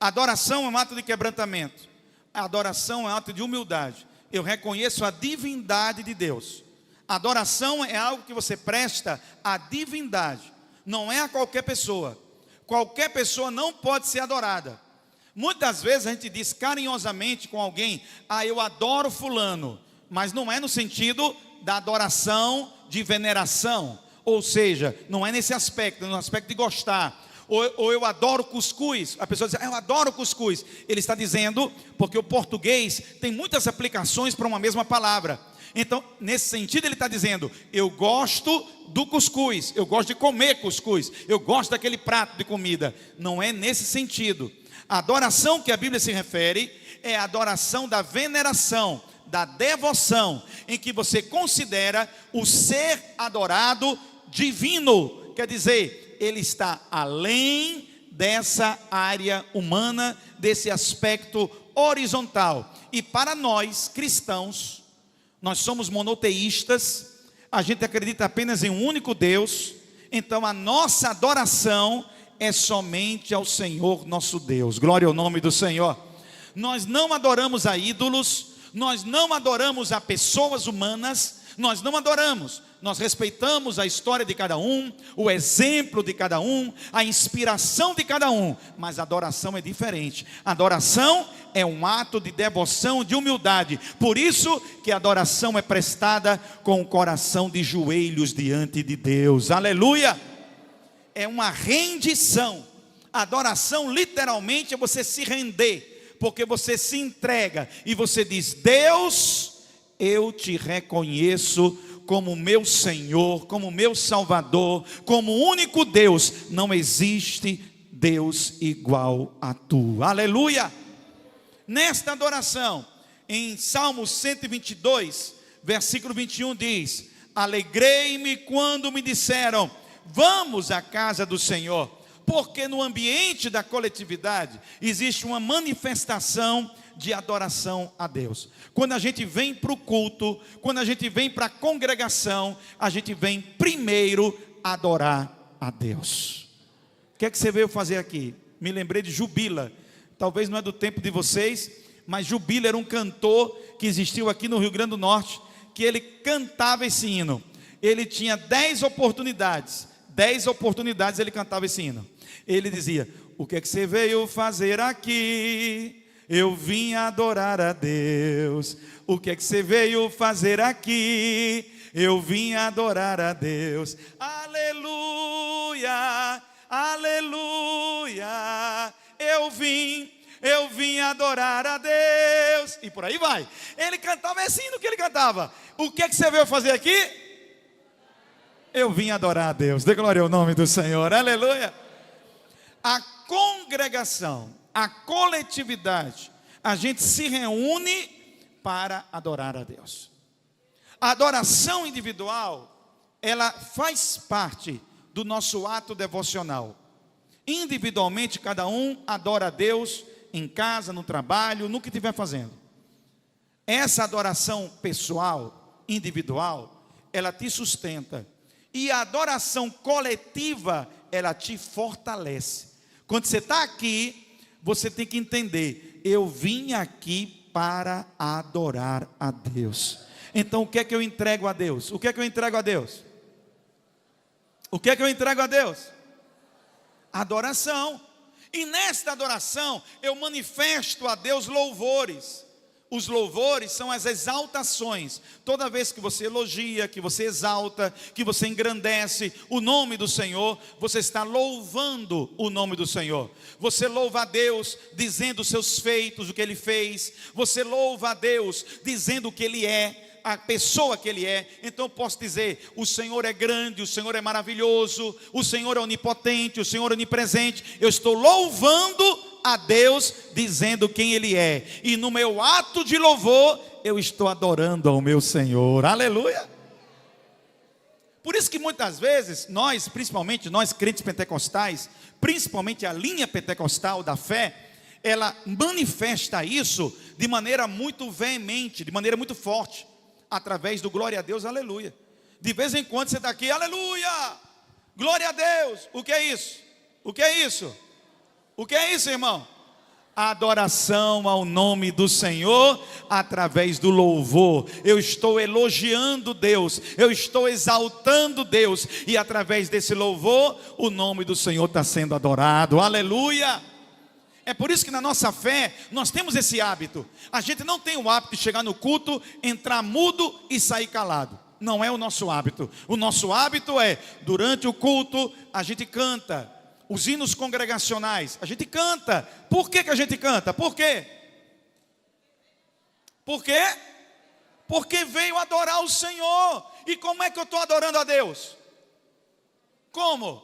A adoração é um ato de quebrantamento. A adoração é um ato de humildade. Eu reconheço a divindade de Deus. A adoração é algo que você presta à divindade. Não é a qualquer pessoa. Qualquer pessoa não pode ser adorada. Muitas vezes a gente diz carinhosamente com alguém: eu adoro fulano. Mas não é no sentido da adoração de veneração. Ou seja, não é nesse aspecto, no aspecto de gostar. Ou eu adoro cuscuz. A pessoa diz: eu adoro cuscuz. Ele está dizendo, porque o português tem muitas aplicações para uma mesma palavra. Então, nesse sentido, ele está dizendo: eu gosto do cuscuz, eu gosto de comer cuscuz, eu gosto daquele prato de comida. Não é nesse sentido. A adoração que a Bíblia se refere é a adoração da veneração, da devoção, em que você considera o ser adorado divino. Quer dizer, ele está além dessa área humana, desse aspecto horizontal. E para nós, cristãos, nós somos monoteístas, a gente acredita apenas em um único Deus, então a nossa adoração é somente ao Senhor nosso Deus. Glória ao nome do Senhor. Nós não adoramos a ídolos, nós não adoramos a pessoas humanas, nós não adoramos. Nós respeitamos a história de cada um, o exemplo de cada um, a inspiração de cada um, mas a adoração é diferente. A adoração é um ato de devoção, de humildade. Por isso que a adoração é prestada com o coração de joelhos diante de Deus. Aleluia! É uma rendição. A adoração literalmente é você se render, porque você se entrega e você diz: Deus, eu te reconheço como meu Senhor, como meu Salvador, como único Deus. Não existe Deus igual a tu. Aleluia! Nesta adoração, em Salmo 122, versículo 21 diz: alegrei-me quando me disseram: vamos à casa do Senhor. Porque no ambiente da coletividade existe uma manifestação de adoração a Deus. Quando a gente vem para o culto, quando a gente vem para a congregação, a gente vem primeiro adorar a Deus. O que é que você veio fazer aqui? Me lembrei de Jubila. Talvez não é do tempo de vocês, mas Jubila era um cantor que existiu aqui no Rio Grande do Norte, que ele cantava esse hino. Ele tinha 10 oportunidades ele cantava esse hino. Ele dizia: o que é que você veio fazer aqui? Eu vim adorar a Deus. O que é que você veio fazer aqui? Eu vim adorar a Deus. Aleluia, aleluia. Eu vim adorar a Deus. E por aí vai. Ele cantava esse hino que ele cantava. O que é que você veio fazer aqui? Eu vim adorar a Deus. Dê glória ao nome do Senhor. Aleluia. A congregação, a coletividade, a gente se reúne para adorar a Deus. A adoração individual, ela faz parte do nosso ato devocional. Individualmente, cada um adora a Deus em casa, no trabalho, no que estiver fazendo. Essa adoração pessoal, individual, ela te sustenta. E a adoração coletiva, ela te fortalece. Quando você está aqui, você tem que entender: eu vim aqui para adorar a Deus. Então o que é que eu entrego a Deus? O que é que eu entrego a Deus? O que é que eu entrego a Deus? Adoração. E nesta adoração eu manifesto a Deus louvores. Os louvores são as exaltações. Toda vez que você elogia, que você exalta, que você engrandece o nome do Senhor, você está louvando o nome do Senhor. Você louva a Deus dizendo os seus feitos, o que Ele fez. Você louva a Deus dizendo o que Ele é, a pessoa que Ele é. Então eu posso dizer: o Senhor é grande, o Senhor é maravilhoso, o Senhor é onipotente, o Senhor é onipresente. Eu estou louvando a Deus dizendo quem Ele é. E no meu ato de louvor, eu estou adorando ao meu Senhor. Aleluia. Por isso que muitas vezes nós, principalmente nós crentes pentecostais, principalmente a linha pentecostal da fé, ela manifesta isso de maneira muito veemente, de maneira muito forte, através do glória a Deus, aleluia. De vez em quando você está aqui: aleluia, glória a Deus. O que é isso? O que é isso? O que é isso, irmão? Adoração ao nome do Senhor através do louvor. Eu estou elogiando Deus, eu estou exaltando Deus, e através desse louvor o nome do Senhor está sendo adorado. Aleluia! É por isso que na nossa fé nós temos esse hábito. A gente não tem o hábito de chegar no culto, entrar mudo e sair calado. Não é o nosso hábito. O nosso hábito é, durante o culto, a gente canta. Os hinos congregacionais, a gente canta. Por que a gente canta? Por quê? Por quê? Porque veio adorar o Senhor. E como é que eu estou adorando a Deus? Como?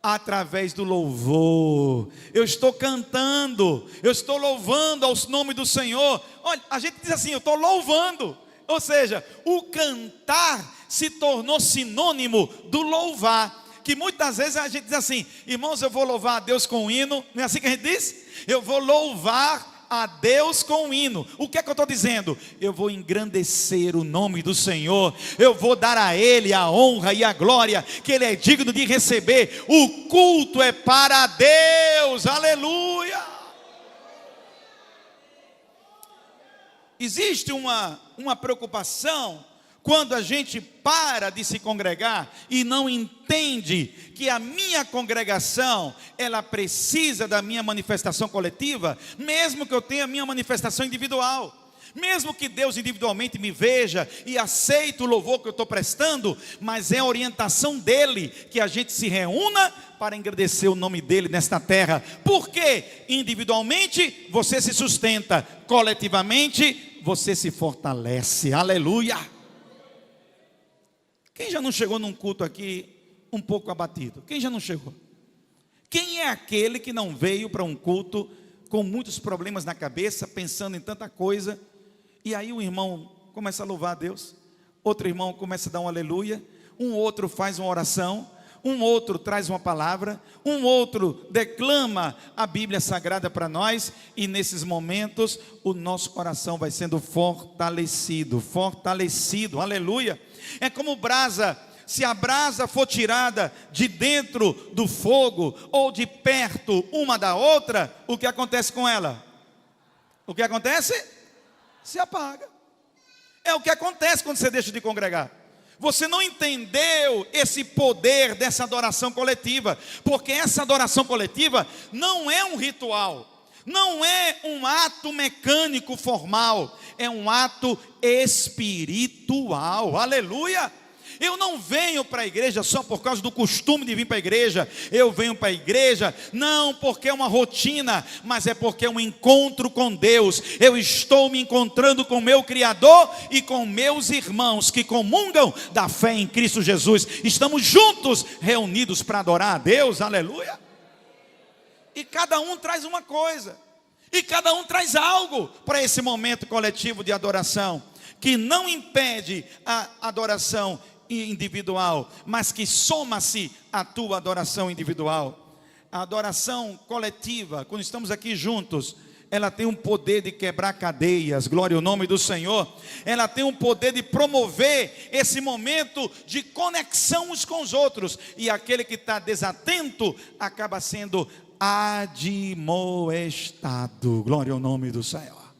Através do louvor. Eu estou cantando, eu estou louvando ao nome do Senhor. Olha, a gente diz assim, eu estou louvando. Ou seja, o cantar se tornou sinônimo do louvar. Que muitas vezes a gente diz assim, irmãos, eu vou louvar a Deus com um hino. Não é assim que a gente diz? Eu vou louvar a Deus com um hino. O que é que eu estou dizendo? Eu vou engrandecer o nome do Senhor. Eu vou dar a Ele a honra e a glória que Ele é digno de receber. O culto é para Deus. Aleluia! Existe uma preocupação quando a gente para de se congregar e não entende que a minha congregação, ela precisa da minha manifestação coletiva, mesmo que eu tenha a minha manifestação individual. Mesmo que Deus individualmente me veja e aceite o louvor que eu estou prestando, mas é a orientação dEle que a gente se reúna para engrandecer o nome dEle nesta terra. Porque individualmente você se sustenta, coletivamente você se fortalece. Aleluia! Quem já não chegou num culto aqui um pouco abatido? Quem já não chegou? Quem é aquele que não veio para um culto com muitos problemas na cabeça, pensando em tanta coisa, e aí o irmão começa a louvar a Deus, outro irmão começa a dar um aleluia, um outro faz uma oração, um outro traz uma palavra, um outro declama a Bíblia Sagrada para nós, e nesses momentos o nosso coração vai sendo fortalecido, aleluia. É como brasa. Se a brasa for tirada de dentro do fogo ou de perto uma da outra, o que acontece com ela? O que acontece? Se apaga. É o que acontece quando você deixa de congregar. Você não entendeu esse poder dessa adoração coletiva, porque essa adoração coletiva não é um ritual, não é um ato mecânico formal, é um ato espiritual. Aleluia! Eu não venho para a igreja só por causa do costume de vir para a igreja. Eu venho para a igreja não porque é uma rotina, mas é porque é um encontro com Deus. Eu estou me encontrando com meu Criador e com meus irmãos que comungam da fé em Cristo Jesus. Estamos juntos, reunidos para adorar a Deus. Aleluia! E cada um traz uma coisa, e cada um traz algo para esse momento coletivo de adoração, que não impede a adoração individual, mas que soma-se à tua adoração individual. A adoração coletiva, quando estamos aqui juntos, ela tem um poder de quebrar cadeias, glória ao nome do Senhor. Ela tem um poder de promover esse momento de conexão uns com os outros, e aquele que está desatento acaba sendo admoestado, glória ao nome do Senhor.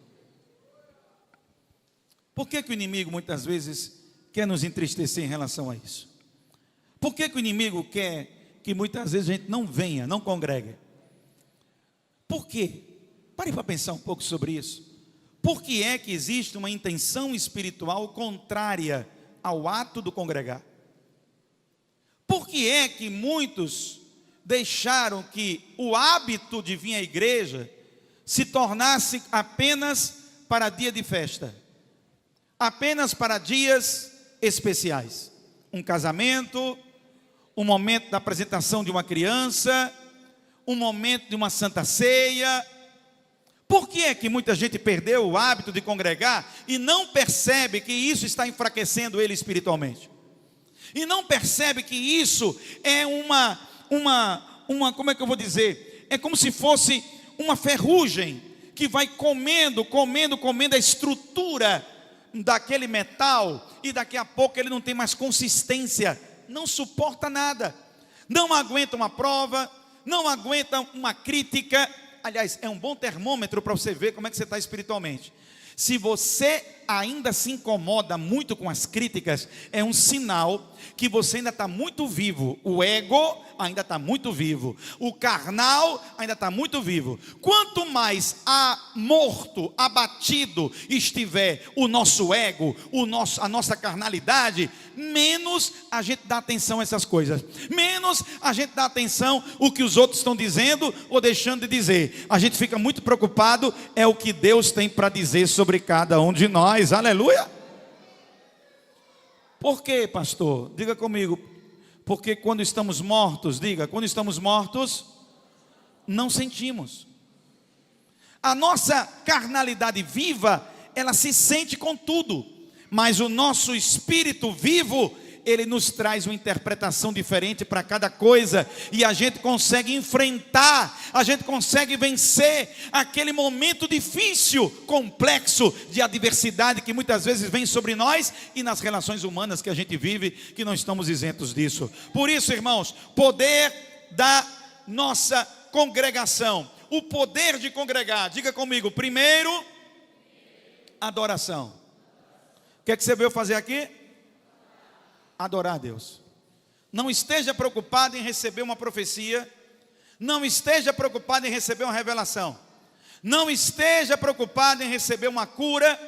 Por que o inimigo muitas vezes quer nos entristecer em relação a isso? Por que o inimigo quer que muitas vezes a gente não venha, não congregue? Por quê? Pare para pensar um pouco sobre isso. Por que é que existe uma intenção espiritual contrária ao ato do congregar? Por que é que muitos deixaram que o hábito de vir à igreja se tornasse apenas para dia de festa? Apenas para dias especiais, um casamento, um momento da apresentação de uma criança, um momento de uma santa ceia. Por que é que muita gente perdeu o hábito de congregar e não percebe que isso está enfraquecendo ele espiritualmente? E não percebe que isso é como é que eu vou dizer? É como se fosse uma ferrugem que vai comendo a estrutura daquele metal, e daqui a pouco ele não tem mais consistência, não suporta nada, não aguenta uma prova, não aguenta uma crítica. Aliás, é um bom termômetro para você ver como é que você está espiritualmente. Se você ainda se incomoda muito com as críticas, é um sinal que você ainda está muito vivo. O ego ainda está muito vivo. O carnal ainda está muito vivo. Quanto mais morto, abatido estiver o nosso ego, a nossa carnalidade, menos a gente dá atenção a essas coisas. Menos a gente dá atenção ao que os outros estão dizendo ou deixando de dizer. A gente fica muito preocupado, é o que Deus tem para dizer sobre cada um de nós. Aleluia! Por quê, pastor? Diga comigo. Porque quando estamos mortos, quando estamos mortos, não sentimos. A nossa carnalidade viva, ela se sente com tudo, mas o nosso espírito vivo, ele nos traz uma interpretação diferente para cada coisa, e a gente consegue enfrentar, a gente consegue vencer aquele momento difícil, complexo de adversidade que muitas vezes vem sobre nós e nas relações humanas que a gente vive, que não estamos isentos disso. Por isso, irmãos, poder da nossa congregação, o poder de congregar, diga comigo, primeiro, adoração. O que é que você veio fazer aqui? Adorar a Deus. Não esteja preocupado em receber uma profecia, não esteja preocupado em receber uma revelação, não esteja preocupado em receber uma cura,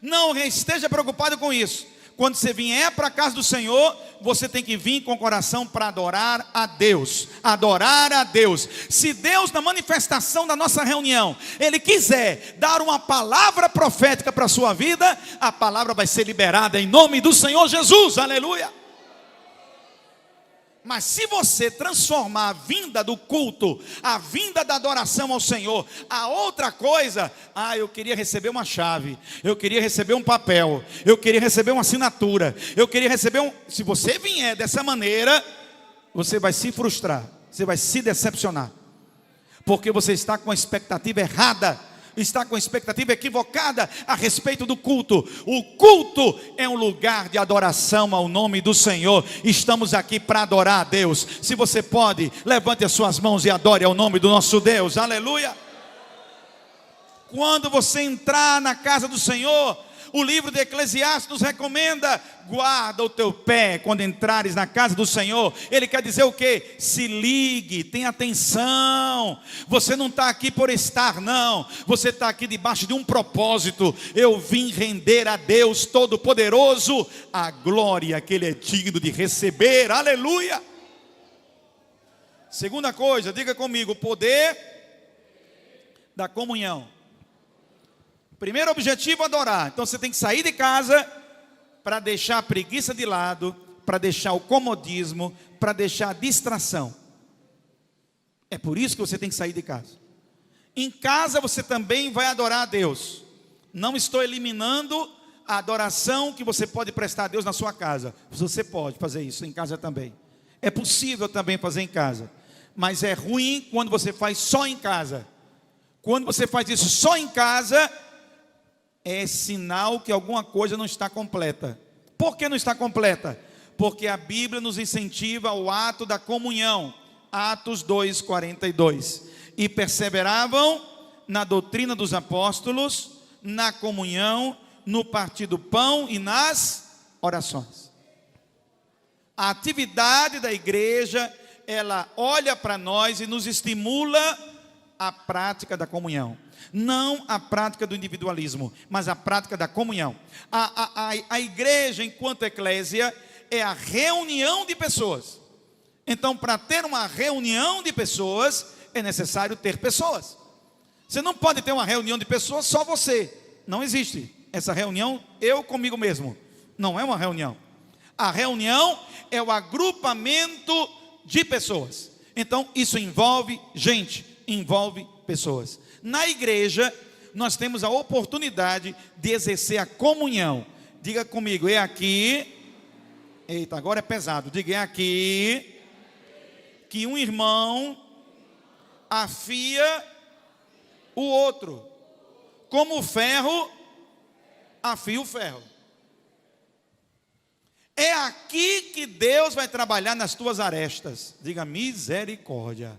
não esteja preocupado com isso. Quando você vier para a casa do Senhor, você tem que vir com o coração para adorar a Deus. Adorar a Deus. Se Deus, na manifestação da nossa reunião, Ele quiser dar uma palavra profética para a sua vida, a palavra vai ser liberada em nome do Senhor Jesus. Aleluia! Mas se você transformar a vinda do culto, a vinda da adoração ao Senhor, a outra coisa, eu queria receber uma chave, eu queria receber um papel, eu queria receber uma assinatura, eu queria receber se você vier dessa maneira, você vai se frustrar, você vai se decepcionar, porque você está com a expectativa errada, está com a expectativa equivocada a respeito do culto. O culto é um lugar de adoração ao nome do Senhor. Estamos aqui para adorar a Deus. Se você pode, levante as suas mãos e adore ao nome do nosso Deus. Aleluia! Quando você entrar na casa do Senhor, o livro de Eclesiastes nos recomenda: guarda o teu pé quando entrares na casa do Senhor. Ele quer dizer o quê? Se ligue, tenha atenção. Você não está aqui por estar, não. Você está aqui debaixo de um propósito. Eu vim render a Deus Todo-Poderoso a glória que Ele é digno de receber. Aleluia! Segunda coisa, diga comigo, o poder da comunhão. Primeiro objetivo, adorar. Então você tem que sair de casa para deixar a preguiça de lado, para deixar o comodismo, para deixar a distração. É por isso que você tem que sair de casa. Em casa você também vai adorar a Deus. Não estou eliminando a adoração que você pode prestar a Deus na sua casa. Você pode fazer isso em casa também. É possível também fazer em casa. Mas é ruim quando você faz só em casa. Quando você faz isso só em casa, é sinal que alguma coisa não está completa. Por que não está completa? Porque a Bíblia nos incentiva ao ato da comunhão. Atos 2:42. E perseveravam na doutrina dos apóstolos, na comunhão, no partir do pão e nas orações. A atividade da igreja, ela olha para nós e nos estimula a prática da comunhão. Não a prática do individualismo, mas a prática da comunhão. A igreja, enquanto eclésia, é a reunião de pessoas. Então, para ter uma reunião de pessoas, é necessário ter pessoas. Você não pode ter uma reunião de pessoas só você. Não existe essa reunião, eu comigo mesmo. Não é uma reunião. A reunião é o agrupamento de pessoas. Então, isso envolve gente, envolve pessoas. Na igreja, nós temos a oportunidade de exercer a comunhão. Diga comigo, é aqui. Eita, agora é pesado. Diga, é aqui que um irmão afia o outro, como o ferro afia o ferro. É aqui que Deus vai trabalhar nas tuas arestas. Diga, misericórdia.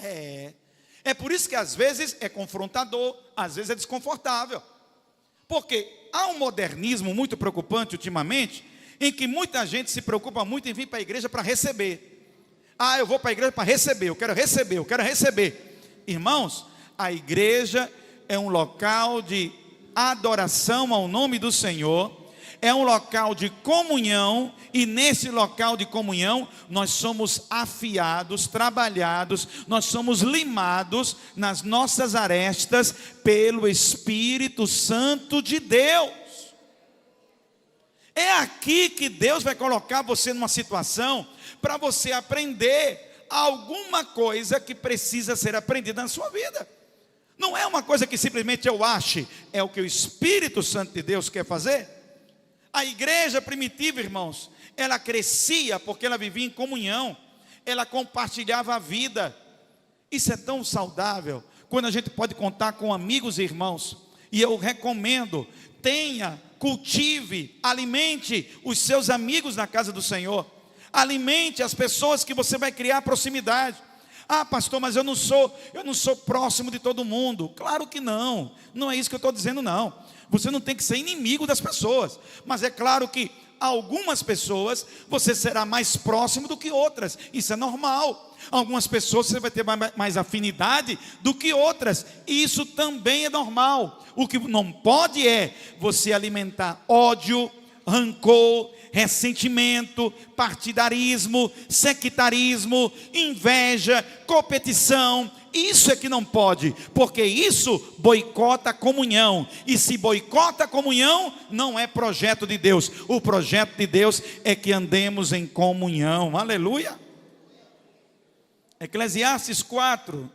É por isso que às vezes é confrontador, às vezes é desconfortável. Porque há um modernismo muito preocupante ultimamente, em que muita gente se preocupa muito em vir para a igreja para receber. Eu vou para a igreja para receber, eu quero receber, eu quero receber. Irmãos, a igreja é um local de adoração ao nome do Senhor, é um local de comunhão, e nesse local de comunhão, nós somos afiados, trabalhados, nós somos limados nas nossas arestas pelo Espírito Santo de Deus. É aqui que Deus vai colocar você numa situação para você aprender alguma coisa que precisa ser aprendida na sua vida. Não é uma coisa que simplesmente eu ache, é o que o Espírito Santo de Deus quer fazer. A igreja primitiva, irmãos, ela crescia porque ela vivia em comunhão, ela compartilhava a vida. Isso é tão saudável, quando a gente pode contar com amigos e irmãos. E eu recomendo, cultive, alimente os seus amigos na casa do Senhor. Alimente as pessoas que você vai criar proximidade. Pastor, mas eu não sou próximo de todo mundo. Claro que não é isso que eu estou dizendo, não. Você não tem que ser inimigo das pessoas, mas é claro que algumas pessoas você será mais próximo do que outras, isso é normal. Algumas pessoas você vai ter mais afinidade do que outras, e isso também é normal. O que não pode é você alimentar ódio, rancor, ressentimento, partidarismo, sectarismo, inveja, competição. Isso é que não pode, porque isso boicota a comunhão, e se boicota a comunhão, não é projeto de Deus. O projeto de Deus é que andemos em comunhão, aleluia. Eclesiastes 4,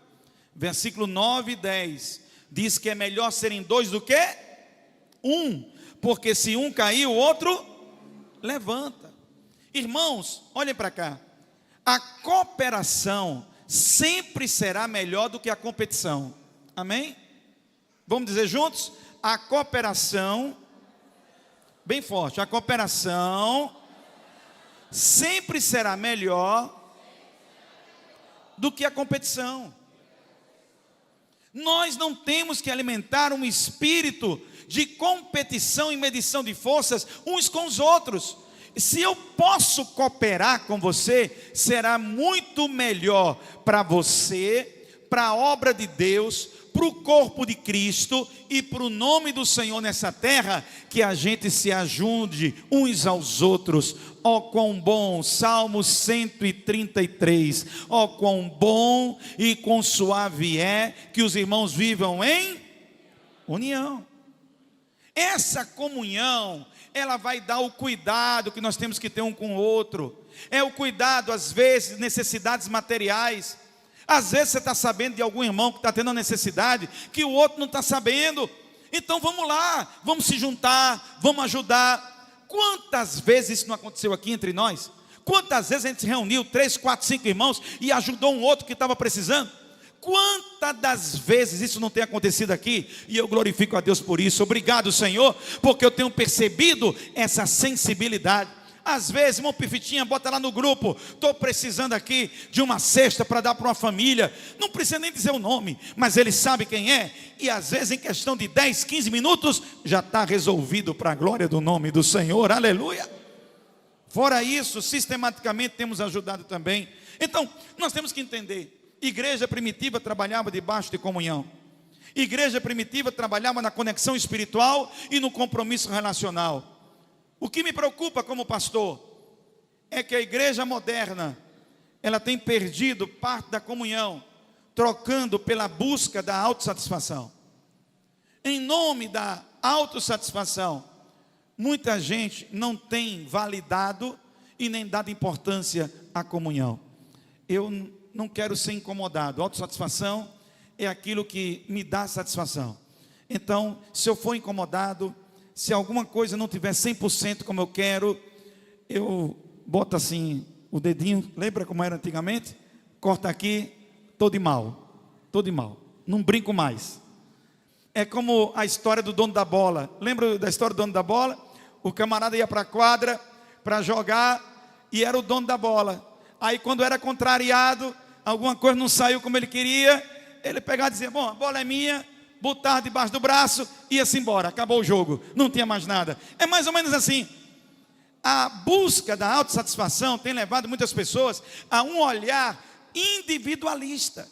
versículo 9 e 10, diz que é melhor serem dois do que um, porque se um cair, o outro levanta. Irmãos, olhem para cá, a cooperação sempre será melhor do que a competição, amém? Vamos dizer juntos? A cooperação, bem forte, a cooperação sempre será melhor do que a competição. Nós não temos que alimentar um espírito de competição e medição de forças uns com os outros. Se eu posso cooperar com você, será muito melhor para você, para a obra de Deus, para o corpo de Cristo e para o nome do Senhor nessa terra, que a gente se ajude uns aos outros. Ó quão bom, Salmo 133, ó quão bom e quão suave é que os irmãos vivam em união. Essa comunhão, ela vai dar o cuidado que nós temos que ter um com o outro. É o cuidado, às vezes, necessidades materiais. Às vezes você está sabendo de algum irmão que está tendo uma necessidade que o outro não está sabendo. Então vamos lá, vamos se juntar, vamos ajudar. Quantas vezes isso não aconteceu aqui entre nós? Quantas vezes a gente se reuniu, 3, 4, 5 irmãos, e ajudou um outro que estava precisando? Quantas das vezes isso não tem acontecido aqui? E eu glorifico a Deus por isso. Obrigado, Senhor, porque eu tenho percebido essa sensibilidade. Às vezes, irmão Pifitinha, bota lá no grupo: estou precisando aqui de uma cesta para dar para uma família. Não precisa nem dizer o nome, mas ele sabe quem é. E às vezes, em questão de 10, 15 minutos, já está resolvido para a glória do nome do Senhor, aleluia. Fora isso, sistematicamente temos ajudado também. Então, nós temos que entender: igreja primitiva trabalhava debaixo de comunhão. Igreja primitiva trabalhava na conexão espiritual e no compromisso relacional. O que me preocupa como pastor é que a igreja moderna, ela tem perdido parte da comunhão, trocando pela busca da autossatisfação. Em nome da autossatisfação, muita gente não tem validado e nem dado importância à comunhão. Eu não quero ser incomodado. Autossatisfação é aquilo que me dá satisfação. Então, se eu for incomodado, se alguma coisa não tiver 100% como eu quero, eu boto assim o dedinho, lembra como era antigamente? Corta aqui, estou de mal, não brinco mais. É como a história do dono da bola. Lembra da história do dono da bola? O camarada ia para a quadra para jogar e era o dono da bola. Aí quando era contrariado, alguma coisa não saiu como ele queria, ele pegava e dizia, bom, a bola é minha, botava debaixo do braço, ia-se embora, acabou o jogo, não tinha mais nada. É mais ou menos assim. A busca da autossatisfação tem levado muitas pessoas a um olhar individualista,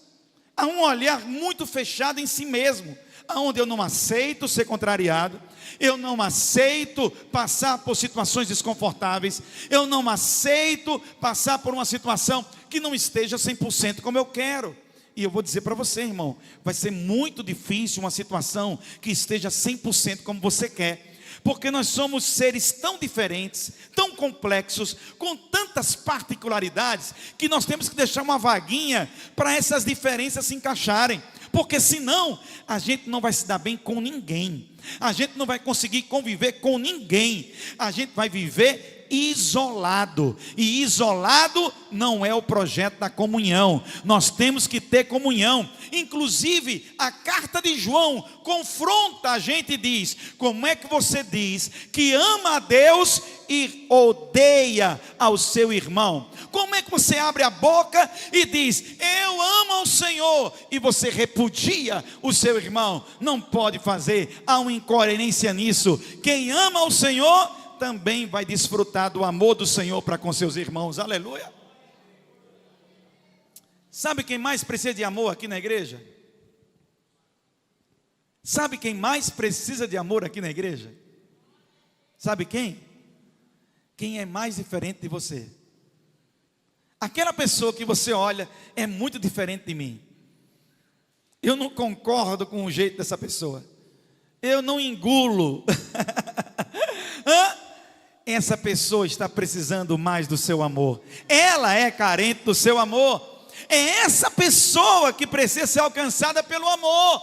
a um olhar muito fechado em si mesmo, onde eu não aceito ser contrariado, eu não aceito passar por situações desconfortáveis, eu não aceito passar por uma situação que não esteja 100% como eu quero. E eu vou dizer para você, irmão, vai ser muito difícil uma situação que esteja 100% como você quer, porque nós somos seres tão diferentes, tão complexos, com tantas particularidades, que nós temos que deixar uma vaguinha para essas diferenças se encaixarem, porque senão a gente não vai se dar bem com ninguém, a gente não vai conseguir conviver com ninguém, a gente vai viver isolado, e isolado não é o projeto da comunhão. Nós temos que ter comunhão. Inclusive a carta de João confronta a gente e diz, como é que você diz que ama a Deus e odeia ao seu irmão? Como é que você abre a boca e diz, eu amo ao Senhor, e você repudia o seu irmão? Não pode fazer, há uma incoerência nisso. Quem ama ao Senhor também vai desfrutar do amor do Senhor para com seus irmãos, aleluia. Sabe quem mais precisa de amor aqui na igreja? Sabe quem mais precisa de amor aqui na igreja? Sabe quem? Quem é mais diferente de você. Aquela pessoa que você olha, é muito diferente de mim, eu não concordo com o jeito dessa pessoa, eu não engulo. Essa pessoa está precisando mais do seu amor, ela é carente do seu amor. É essa pessoa que precisa ser alcançada pelo amor,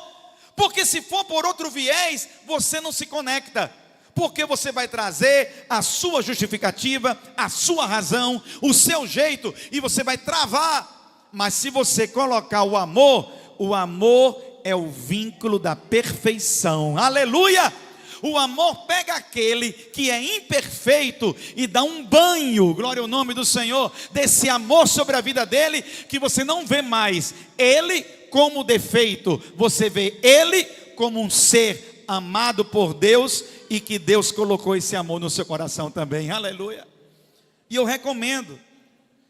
porque se for por outro viés, você não se conecta, porque você vai trazer a sua justificativa, a sua razão, o seu jeito, e você vai travar. Mas se você colocar o amor é o vínculo da perfeição, aleluia. O amor pega aquele que é imperfeito e dá um banho, glória ao nome do Senhor, desse amor sobre a vida dele, que você não vê mais ele como defeito, você vê ele como um ser amado por Deus, e que Deus colocou esse amor no seu coração também, aleluia. E eu recomendo,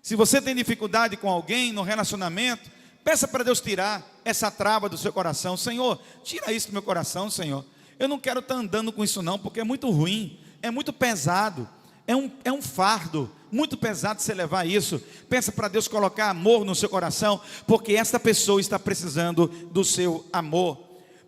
se você tem dificuldade com alguém no relacionamento, peça para Deus tirar essa trava do seu coração. Senhor, tira isso do meu coração, Senhor. Eu não quero estar andando com isso não, porque é muito ruim, é muito pesado, é um fardo muito pesado você levar isso. Peça para Deus colocar amor no seu coração, porque esta pessoa está precisando do seu amor.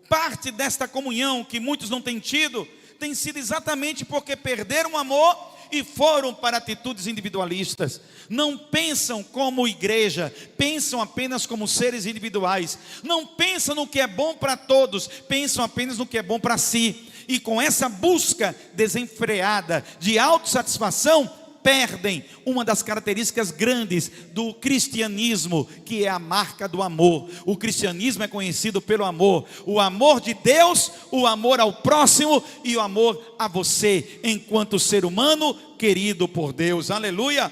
Parte desta comunhão que muitos não têm tido, tem sido exatamente porque perderam o amor e foram para atitudes individualistas. Não pensam como igreja, pensam apenas como seres individuais. Não pensam no que é bom para todos, pensam apenas no que é bom para si. E com essa busca desenfreada de autossatisfação, perdem uma das características grandes do cristianismo, que é a marca do amor. O cristianismo é conhecido pelo amor, o amor de Deus, o amor ao próximo e o amor a você, enquanto ser humano querido por Deus, aleluia.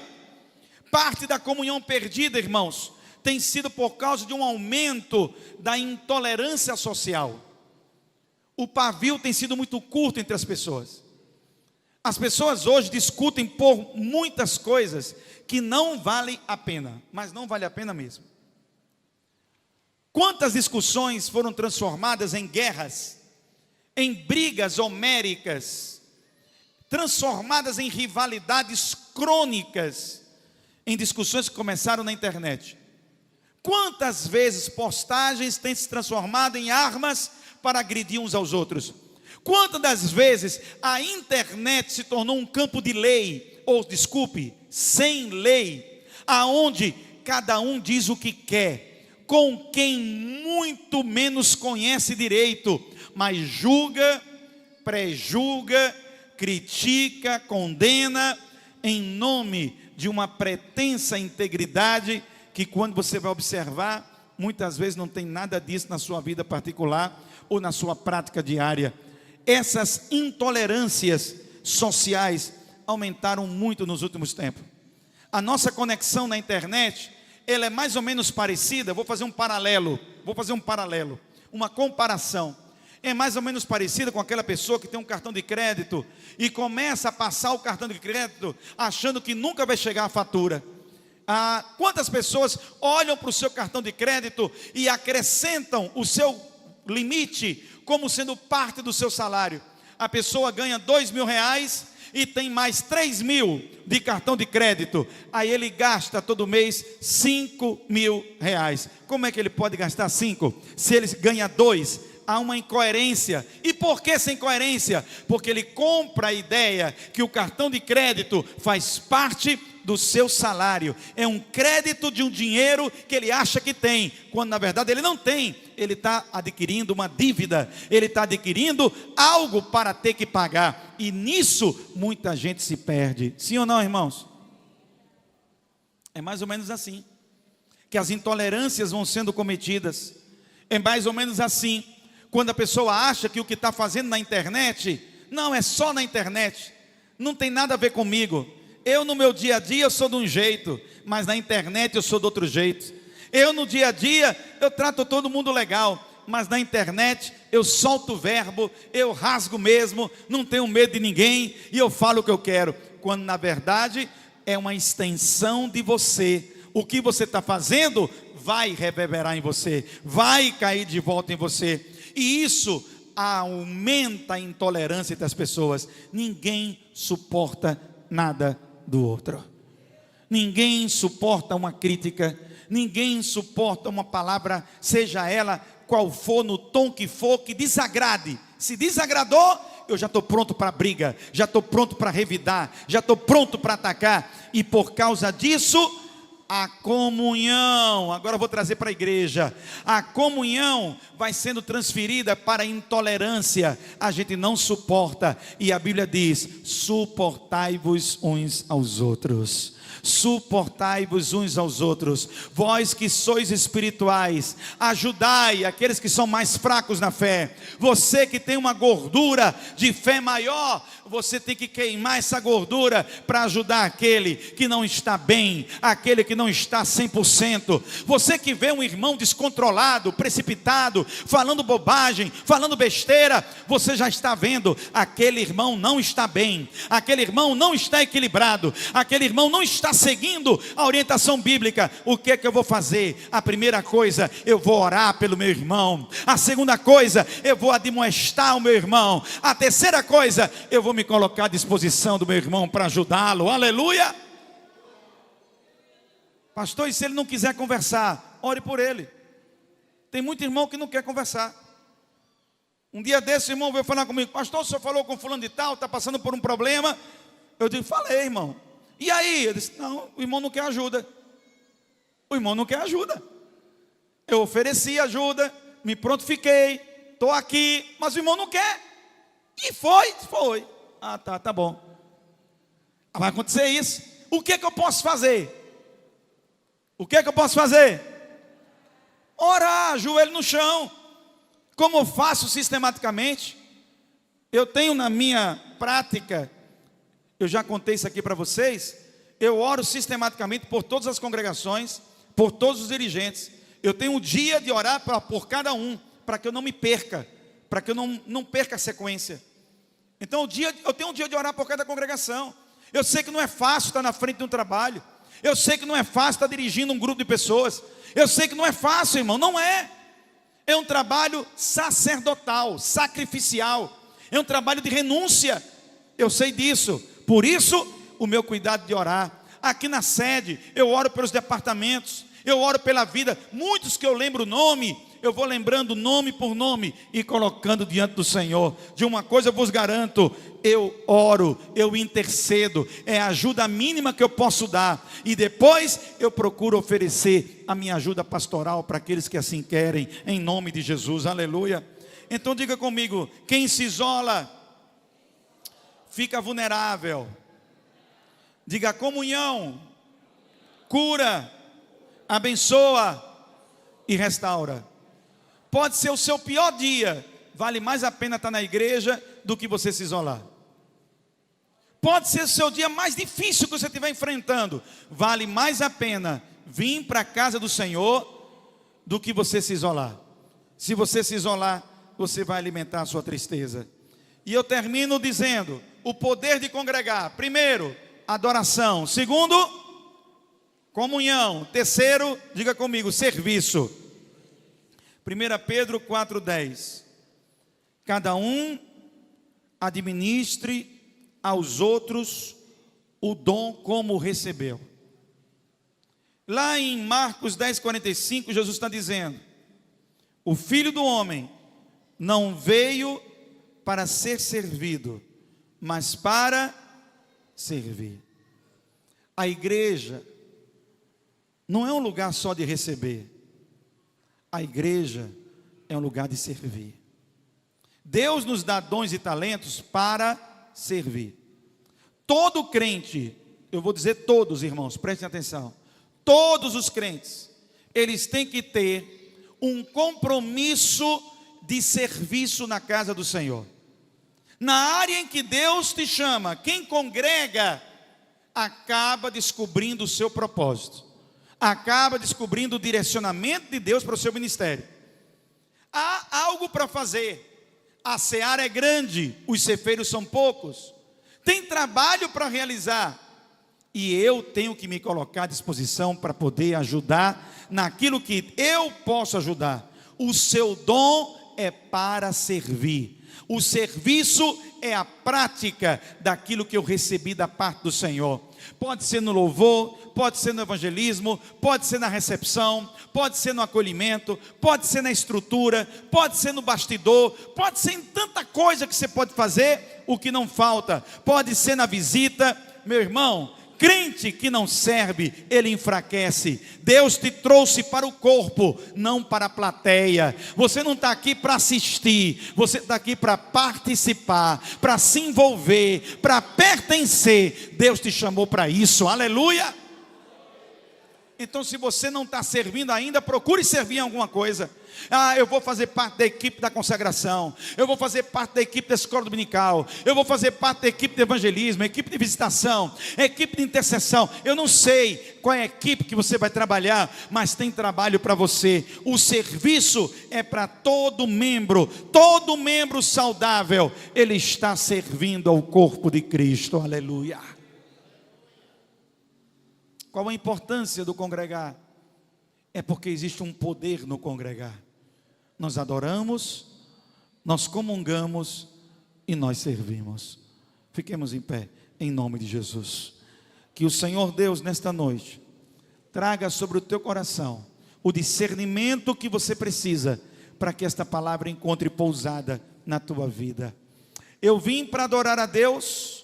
Parte da comunhão perdida, irmãos, tem sido por causa de um aumento da intolerância social. O pavio tem sido muito curto entre as pessoas. As pessoas hoje discutem por muitas coisas que não valem a pena, mas não vale a pena mesmo. Quantas discussões foram transformadas em guerras, em brigas homéricas, transformadas em rivalidades crônicas, em discussões que começaram na internet. Quantas vezes postagens têm se transformado em armas para agredir uns aos outros? Quantas das vezes a internet se tornou um campo de lei, ou desculpe, sem lei, aonde cada um diz o que quer, com quem muito menos conhece direito, mas julga, prejulga, critica, condena, em nome de uma pretensa integridade, que quando você vai observar, muitas vezes não tem nada disso na sua vida particular, ou na sua prática diária. Essas intolerâncias sociais aumentaram muito nos últimos tempos. A nossa conexão na internet ela é mais ou menos parecida. Vou fazer um paralelo, uma comparação. É mais ou menos parecida com aquela pessoa que tem um cartão de crédito e começa a passar o cartão de crédito achando que nunca vai chegar a fatura. Quantas pessoas olham para o seu cartão de crédito e acrescentam o seu limite como sendo parte do seu salário? A pessoa ganha R$2.000 e tem mais 3.000 de cartão de crédito. Aí ele gasta todo mês R$5.000. Como é que ele pode gastar 5 se ele ganha 2? Há uma incoerência. E por que essa incoerência? Porque ele compra a ideia que o cartão de crédito faz parte do seu salário. É um crédito de um dinheiro que ele acha que tem, quando na verdade ele não tem. Ele está adquirindo uma dívida, ele está adquirindo algo para ter que pagar. E nisso muita gente se perde. Sim ou não, irmãos? É mais ou menos assim que as intolerâncias vão sendo cometidas. É mais ou menos assim quando a pessoa acha que o que está fazendo na internet, não, é só na internet, não tem nada a ver comigo. Eu no meu dia a dia eu sou de um jeito, mas na internet eu sou de outro jeito. Eu no dia a dia eu trato todo mundo legal, mas na internet eu solto o verbo, eu rasgo mesmo, não tenho medo de ninguém e eu falo o que eu quero. Quando na verdade é uma extensão de você. O que você está fazendo vai reverberar em você, vai cair de volta em você. E isso aumenta a intolerância das pessoas. Ninguém suporta nada do outro. Ninguém suporta uma crítica. Ninguém suporta uma palavra, seja ela qual for, no tom que for, que desagrade. Se desagradou, eu já estou pronto para a briga, já estou pronto para revidar, já estou pronto para atacar. E por causa disso, a comunhão, agora eu vou trazer para a igreja, a comunhão vai sendo transferida para a intolerância. A gente não suporta, e a Bíblia diz: suportai-vos uns aos outros. Suportai-vos uns aos outros, vós que sois espirituais, ajudai aqueles que são mais fracos na fé. Você que tem uma gordura de fé maior, você tem que queimar essa gordura para ajudar aquele que não está bem, aquele que não está 100%. Você que vê um irmão descontrolado, precipitado, falando bobagem, falando besteira, você já está vendo, aquele irmão não está bem, aquele irmão não está equilibrado, aquele irmão não está seguindo a orientação bíblica. O que é que eu vou fazer? A primeira coisa, eu vou orar pelo meu irmão. A segunda coisa, eu vou admoestar o meu irmão. A terceira coisa, eu vou me colocar à disposição do meu irmão para ajudá-lo. Aleluia! Pastor, e se ele não quiser conversar? Ore por ele. Tem muito irmão que não quer conversar. Um dia desse, o irmão veio falar comigo: pastor, o senhor falou com fulano de tal, está passando por um problema. Eu disse: falei, irmão. E aí? Eu disse: não, o irmão não quer ajuda. O irmão não quer ajuda. Eu ofereci ajuda, me prontifiquei, estou aqui, mas o irmão não quer. E foi. Ah, tá bom. Vai acontecer isso. O que é que eu posso fazer? O que é que eu posso fazer? Orar, joelho no chão. Como eu faço sistematicamente? Eu tenho na minha prática, eu já contei isso aqui para vocês, eu oro sistematicamente por todas as congregações, por todos os dirigentes. Eu tenho um dia de orar por cada um, para que eu não me perca, para que eu não perca a sequência. Então eu tenho um dia de orar por cada congregação. Eu sei que não é fácil estar na frente de um trabalho, eu sei que não é fácil estar dirigindo um grupo de pessoas, eu sei que não é fácil, irmão, não é. É um trabalho sacerdotal, sacrificial, é um trabalho de renúncia, eu sei disso. Por isso, o meu cuidado de orar. Aqui na sede, eu oro pelos departamentos, eu oro pela vida. Muitos que eu lembro o nome, eu vou lembrando nome por nome e colocando diante do Senhor. De uma coisa eu vos garanto: eu oro, eu intercedo, é a ajuda mínima que eu posso dar. E depois eu procuro oferecer a minha ajuda pastoral para aqueles que assim querem, em nome de Jesus, aleluia. Então diga comigo: quem se isola fica vulnerável. Diga: comunhão cura, abençoa e restaura. Pode ser o seu pior dia, vale mais a pena estar na igreja do que você se isolar. Pode ser o seu dia mais difícil que você estiver enfrentando, vale mais a pena vir para a casa do Senhor do que você se isolar. Se você se isolar, você vai alimentar a sua tristeza. E eu termino dizendo, o poder de congregar. Primeiro, adoração. Segundo, comunhão. Terceiro, diga comigo, serviço. 1 Pedro 4,10. Cada um administre aos outros o dom como recebeu. Lá em Marcos 10,45, Jesus está dizendo: o Filho do Homem não veio para ser servido, mas para servir. A igreja não é um lugar só de receber. A igreja é um lugar de servir. Deus nos dá dons e talentos para servir. Todo crente, eu vou dizer todos, irmãos, prestem atenção. Todos os crentes, eles têm que ter um compromisso de serviço na casa do Senhor. Na área em que Deus te chama, quem congrega acaba descobrindo o seu propósito, acaba descobrindo o direcionamento de Deus para o seu ministério. Há algo para fazer, a seara é grande, os ceifeiros são poucos, tem trabalho para realizar, e eu tenho que me colocar à disposição para poder ajudar naquilo que eu posso ajudar. O seu dom é para servir. O serviço é a prática daquilo que eu recebi da parte do Senhor. Pode ser no louvor, pode ser no evangelismo, pode ser na recepção, pode ser no acolhimento, pode ser na estrutura, pode ser no bastidor, pode ser em tanta coisa que você pode fazer. O que não falta, pode ser na visita. Meu irmão, crente que não serve, ele enfraquece. Deus te trouxe para o corpo, não para a plateia. Você não está aqui para assistir, você está aqui para participar, para se envolver, para pertencer. Deus te chamou para isso, aleluia. Então, se você não está servindo ainda, procure servir em alguma coisa. Eu vou fazer parte da equipe da consagração, eu vou fazer parte da equipe da escola dominical, eu vou fazer parte da equipe de evangelismo, equipe de visitação, equipe de intercessão. Eu não sei qual é a equipe que você vai trabalhar, mas tem trabalho para você. O serviço é para todo membro saudável, ele está servindo ao corpo de Cristo, aleluia. Qual a importância do congregar? É porque existe um poder no congregar. Nós adoramos, nós comungamos e nós servimos. Fiquemos em pé, em nome de Jesus. Que o Senhor Deus, nesta noite, traga sobre o teu coração o discernimento que você precisa para que esta palavra encontre pousada na tua vida. Eu vim para adorar a Deus,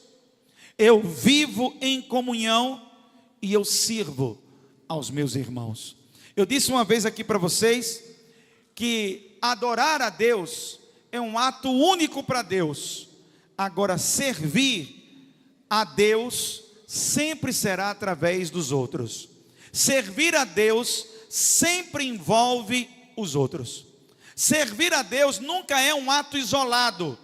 eu vivo em comunhão e eu sirvo aos meus irmãos. Eu disse uma vez aqui para vocês que adorar a Deus é um ato único para Deus. Agora, servir a Deus sempre será através dos outros. Servir a Deus sempre envolve os outros. Servir a Deus nunca é um ato isolado.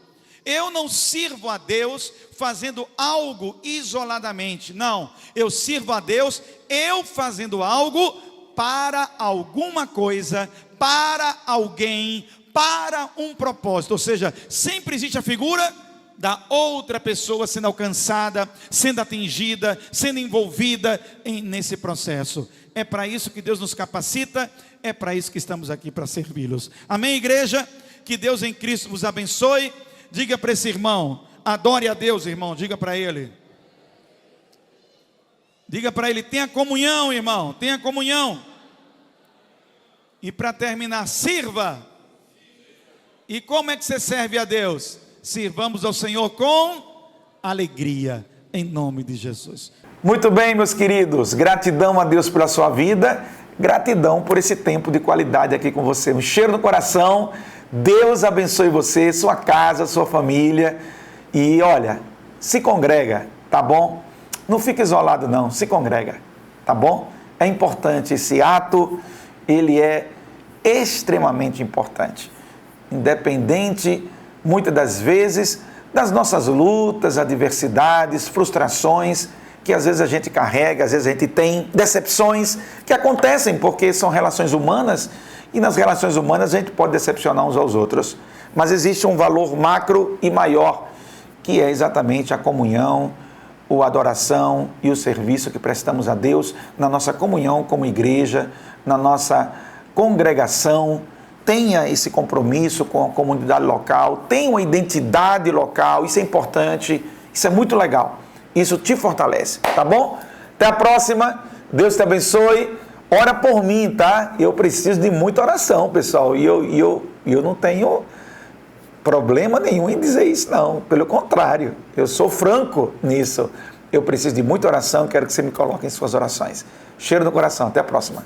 Eu não sirvo a Deus fazendo algo isoladamente. Não, eu sirvo a Deus eu fazendo algo para alguma coisa, para alguém, para um propósito. Ou seja, sempre existe a figura da outra pessoa sendo alcançada, sendo atingida, sendo envolvida nesse processo. É para isso que Deus nos capacita, é para isso que estamos aqui, para servi-los. Amém, igreja? Que Deus em Cristo vos abençoe. Diga para esse irmão, adore a Deus, irmão, diga para ele. Diga para ele, tenha comunhão, irmão, tenha comunhão. E para terminar, sirva. E como é que você serve a Deus? Sirvamos ao Senhor com alegria, em nome de Jesus. Muito bem, meus queridos, gratidão a Deus pela sua vida, gratidão por esse tempo de qualidade aqui com você, um cheiro no coração. Deus abençoe você, sua casa, sua família. E olha, se congrega, tá bom? Não fica isolado não, se congrega, tá bom? É importante esse ato, ele é extremamente importante. Independente, muitas das vezes, das nossas lutas, adversidades, frustrações, que às vezes a gente carrega, às vezes a gente tem decepções que acontecem porque são relações humanas, e nas relações humanas a gente pode decepcionar uns aos outros. Mas existe um valor macro e maior, que é exatamente a comunhão, a adoração e o serviço que prestamos a Deus na nossa comunhão como igreja, na nossa congregação. Tenha esse compromisso com a comunidade local, tenha uma identidade local, isso é importante, isso é muito legal, isso te fortalece, tá bom? Até a próxima, Deus te abençoe, ora por mim, tá? Eu preciso de muita oração, pessoal, e eu não tenho problema nenhum em dizer isso, não, pelo contrário, eu sou franco nisso, eu preciso de muita oração, quero que você me coloque em suas orações. Cheiro no coração, até a próxima.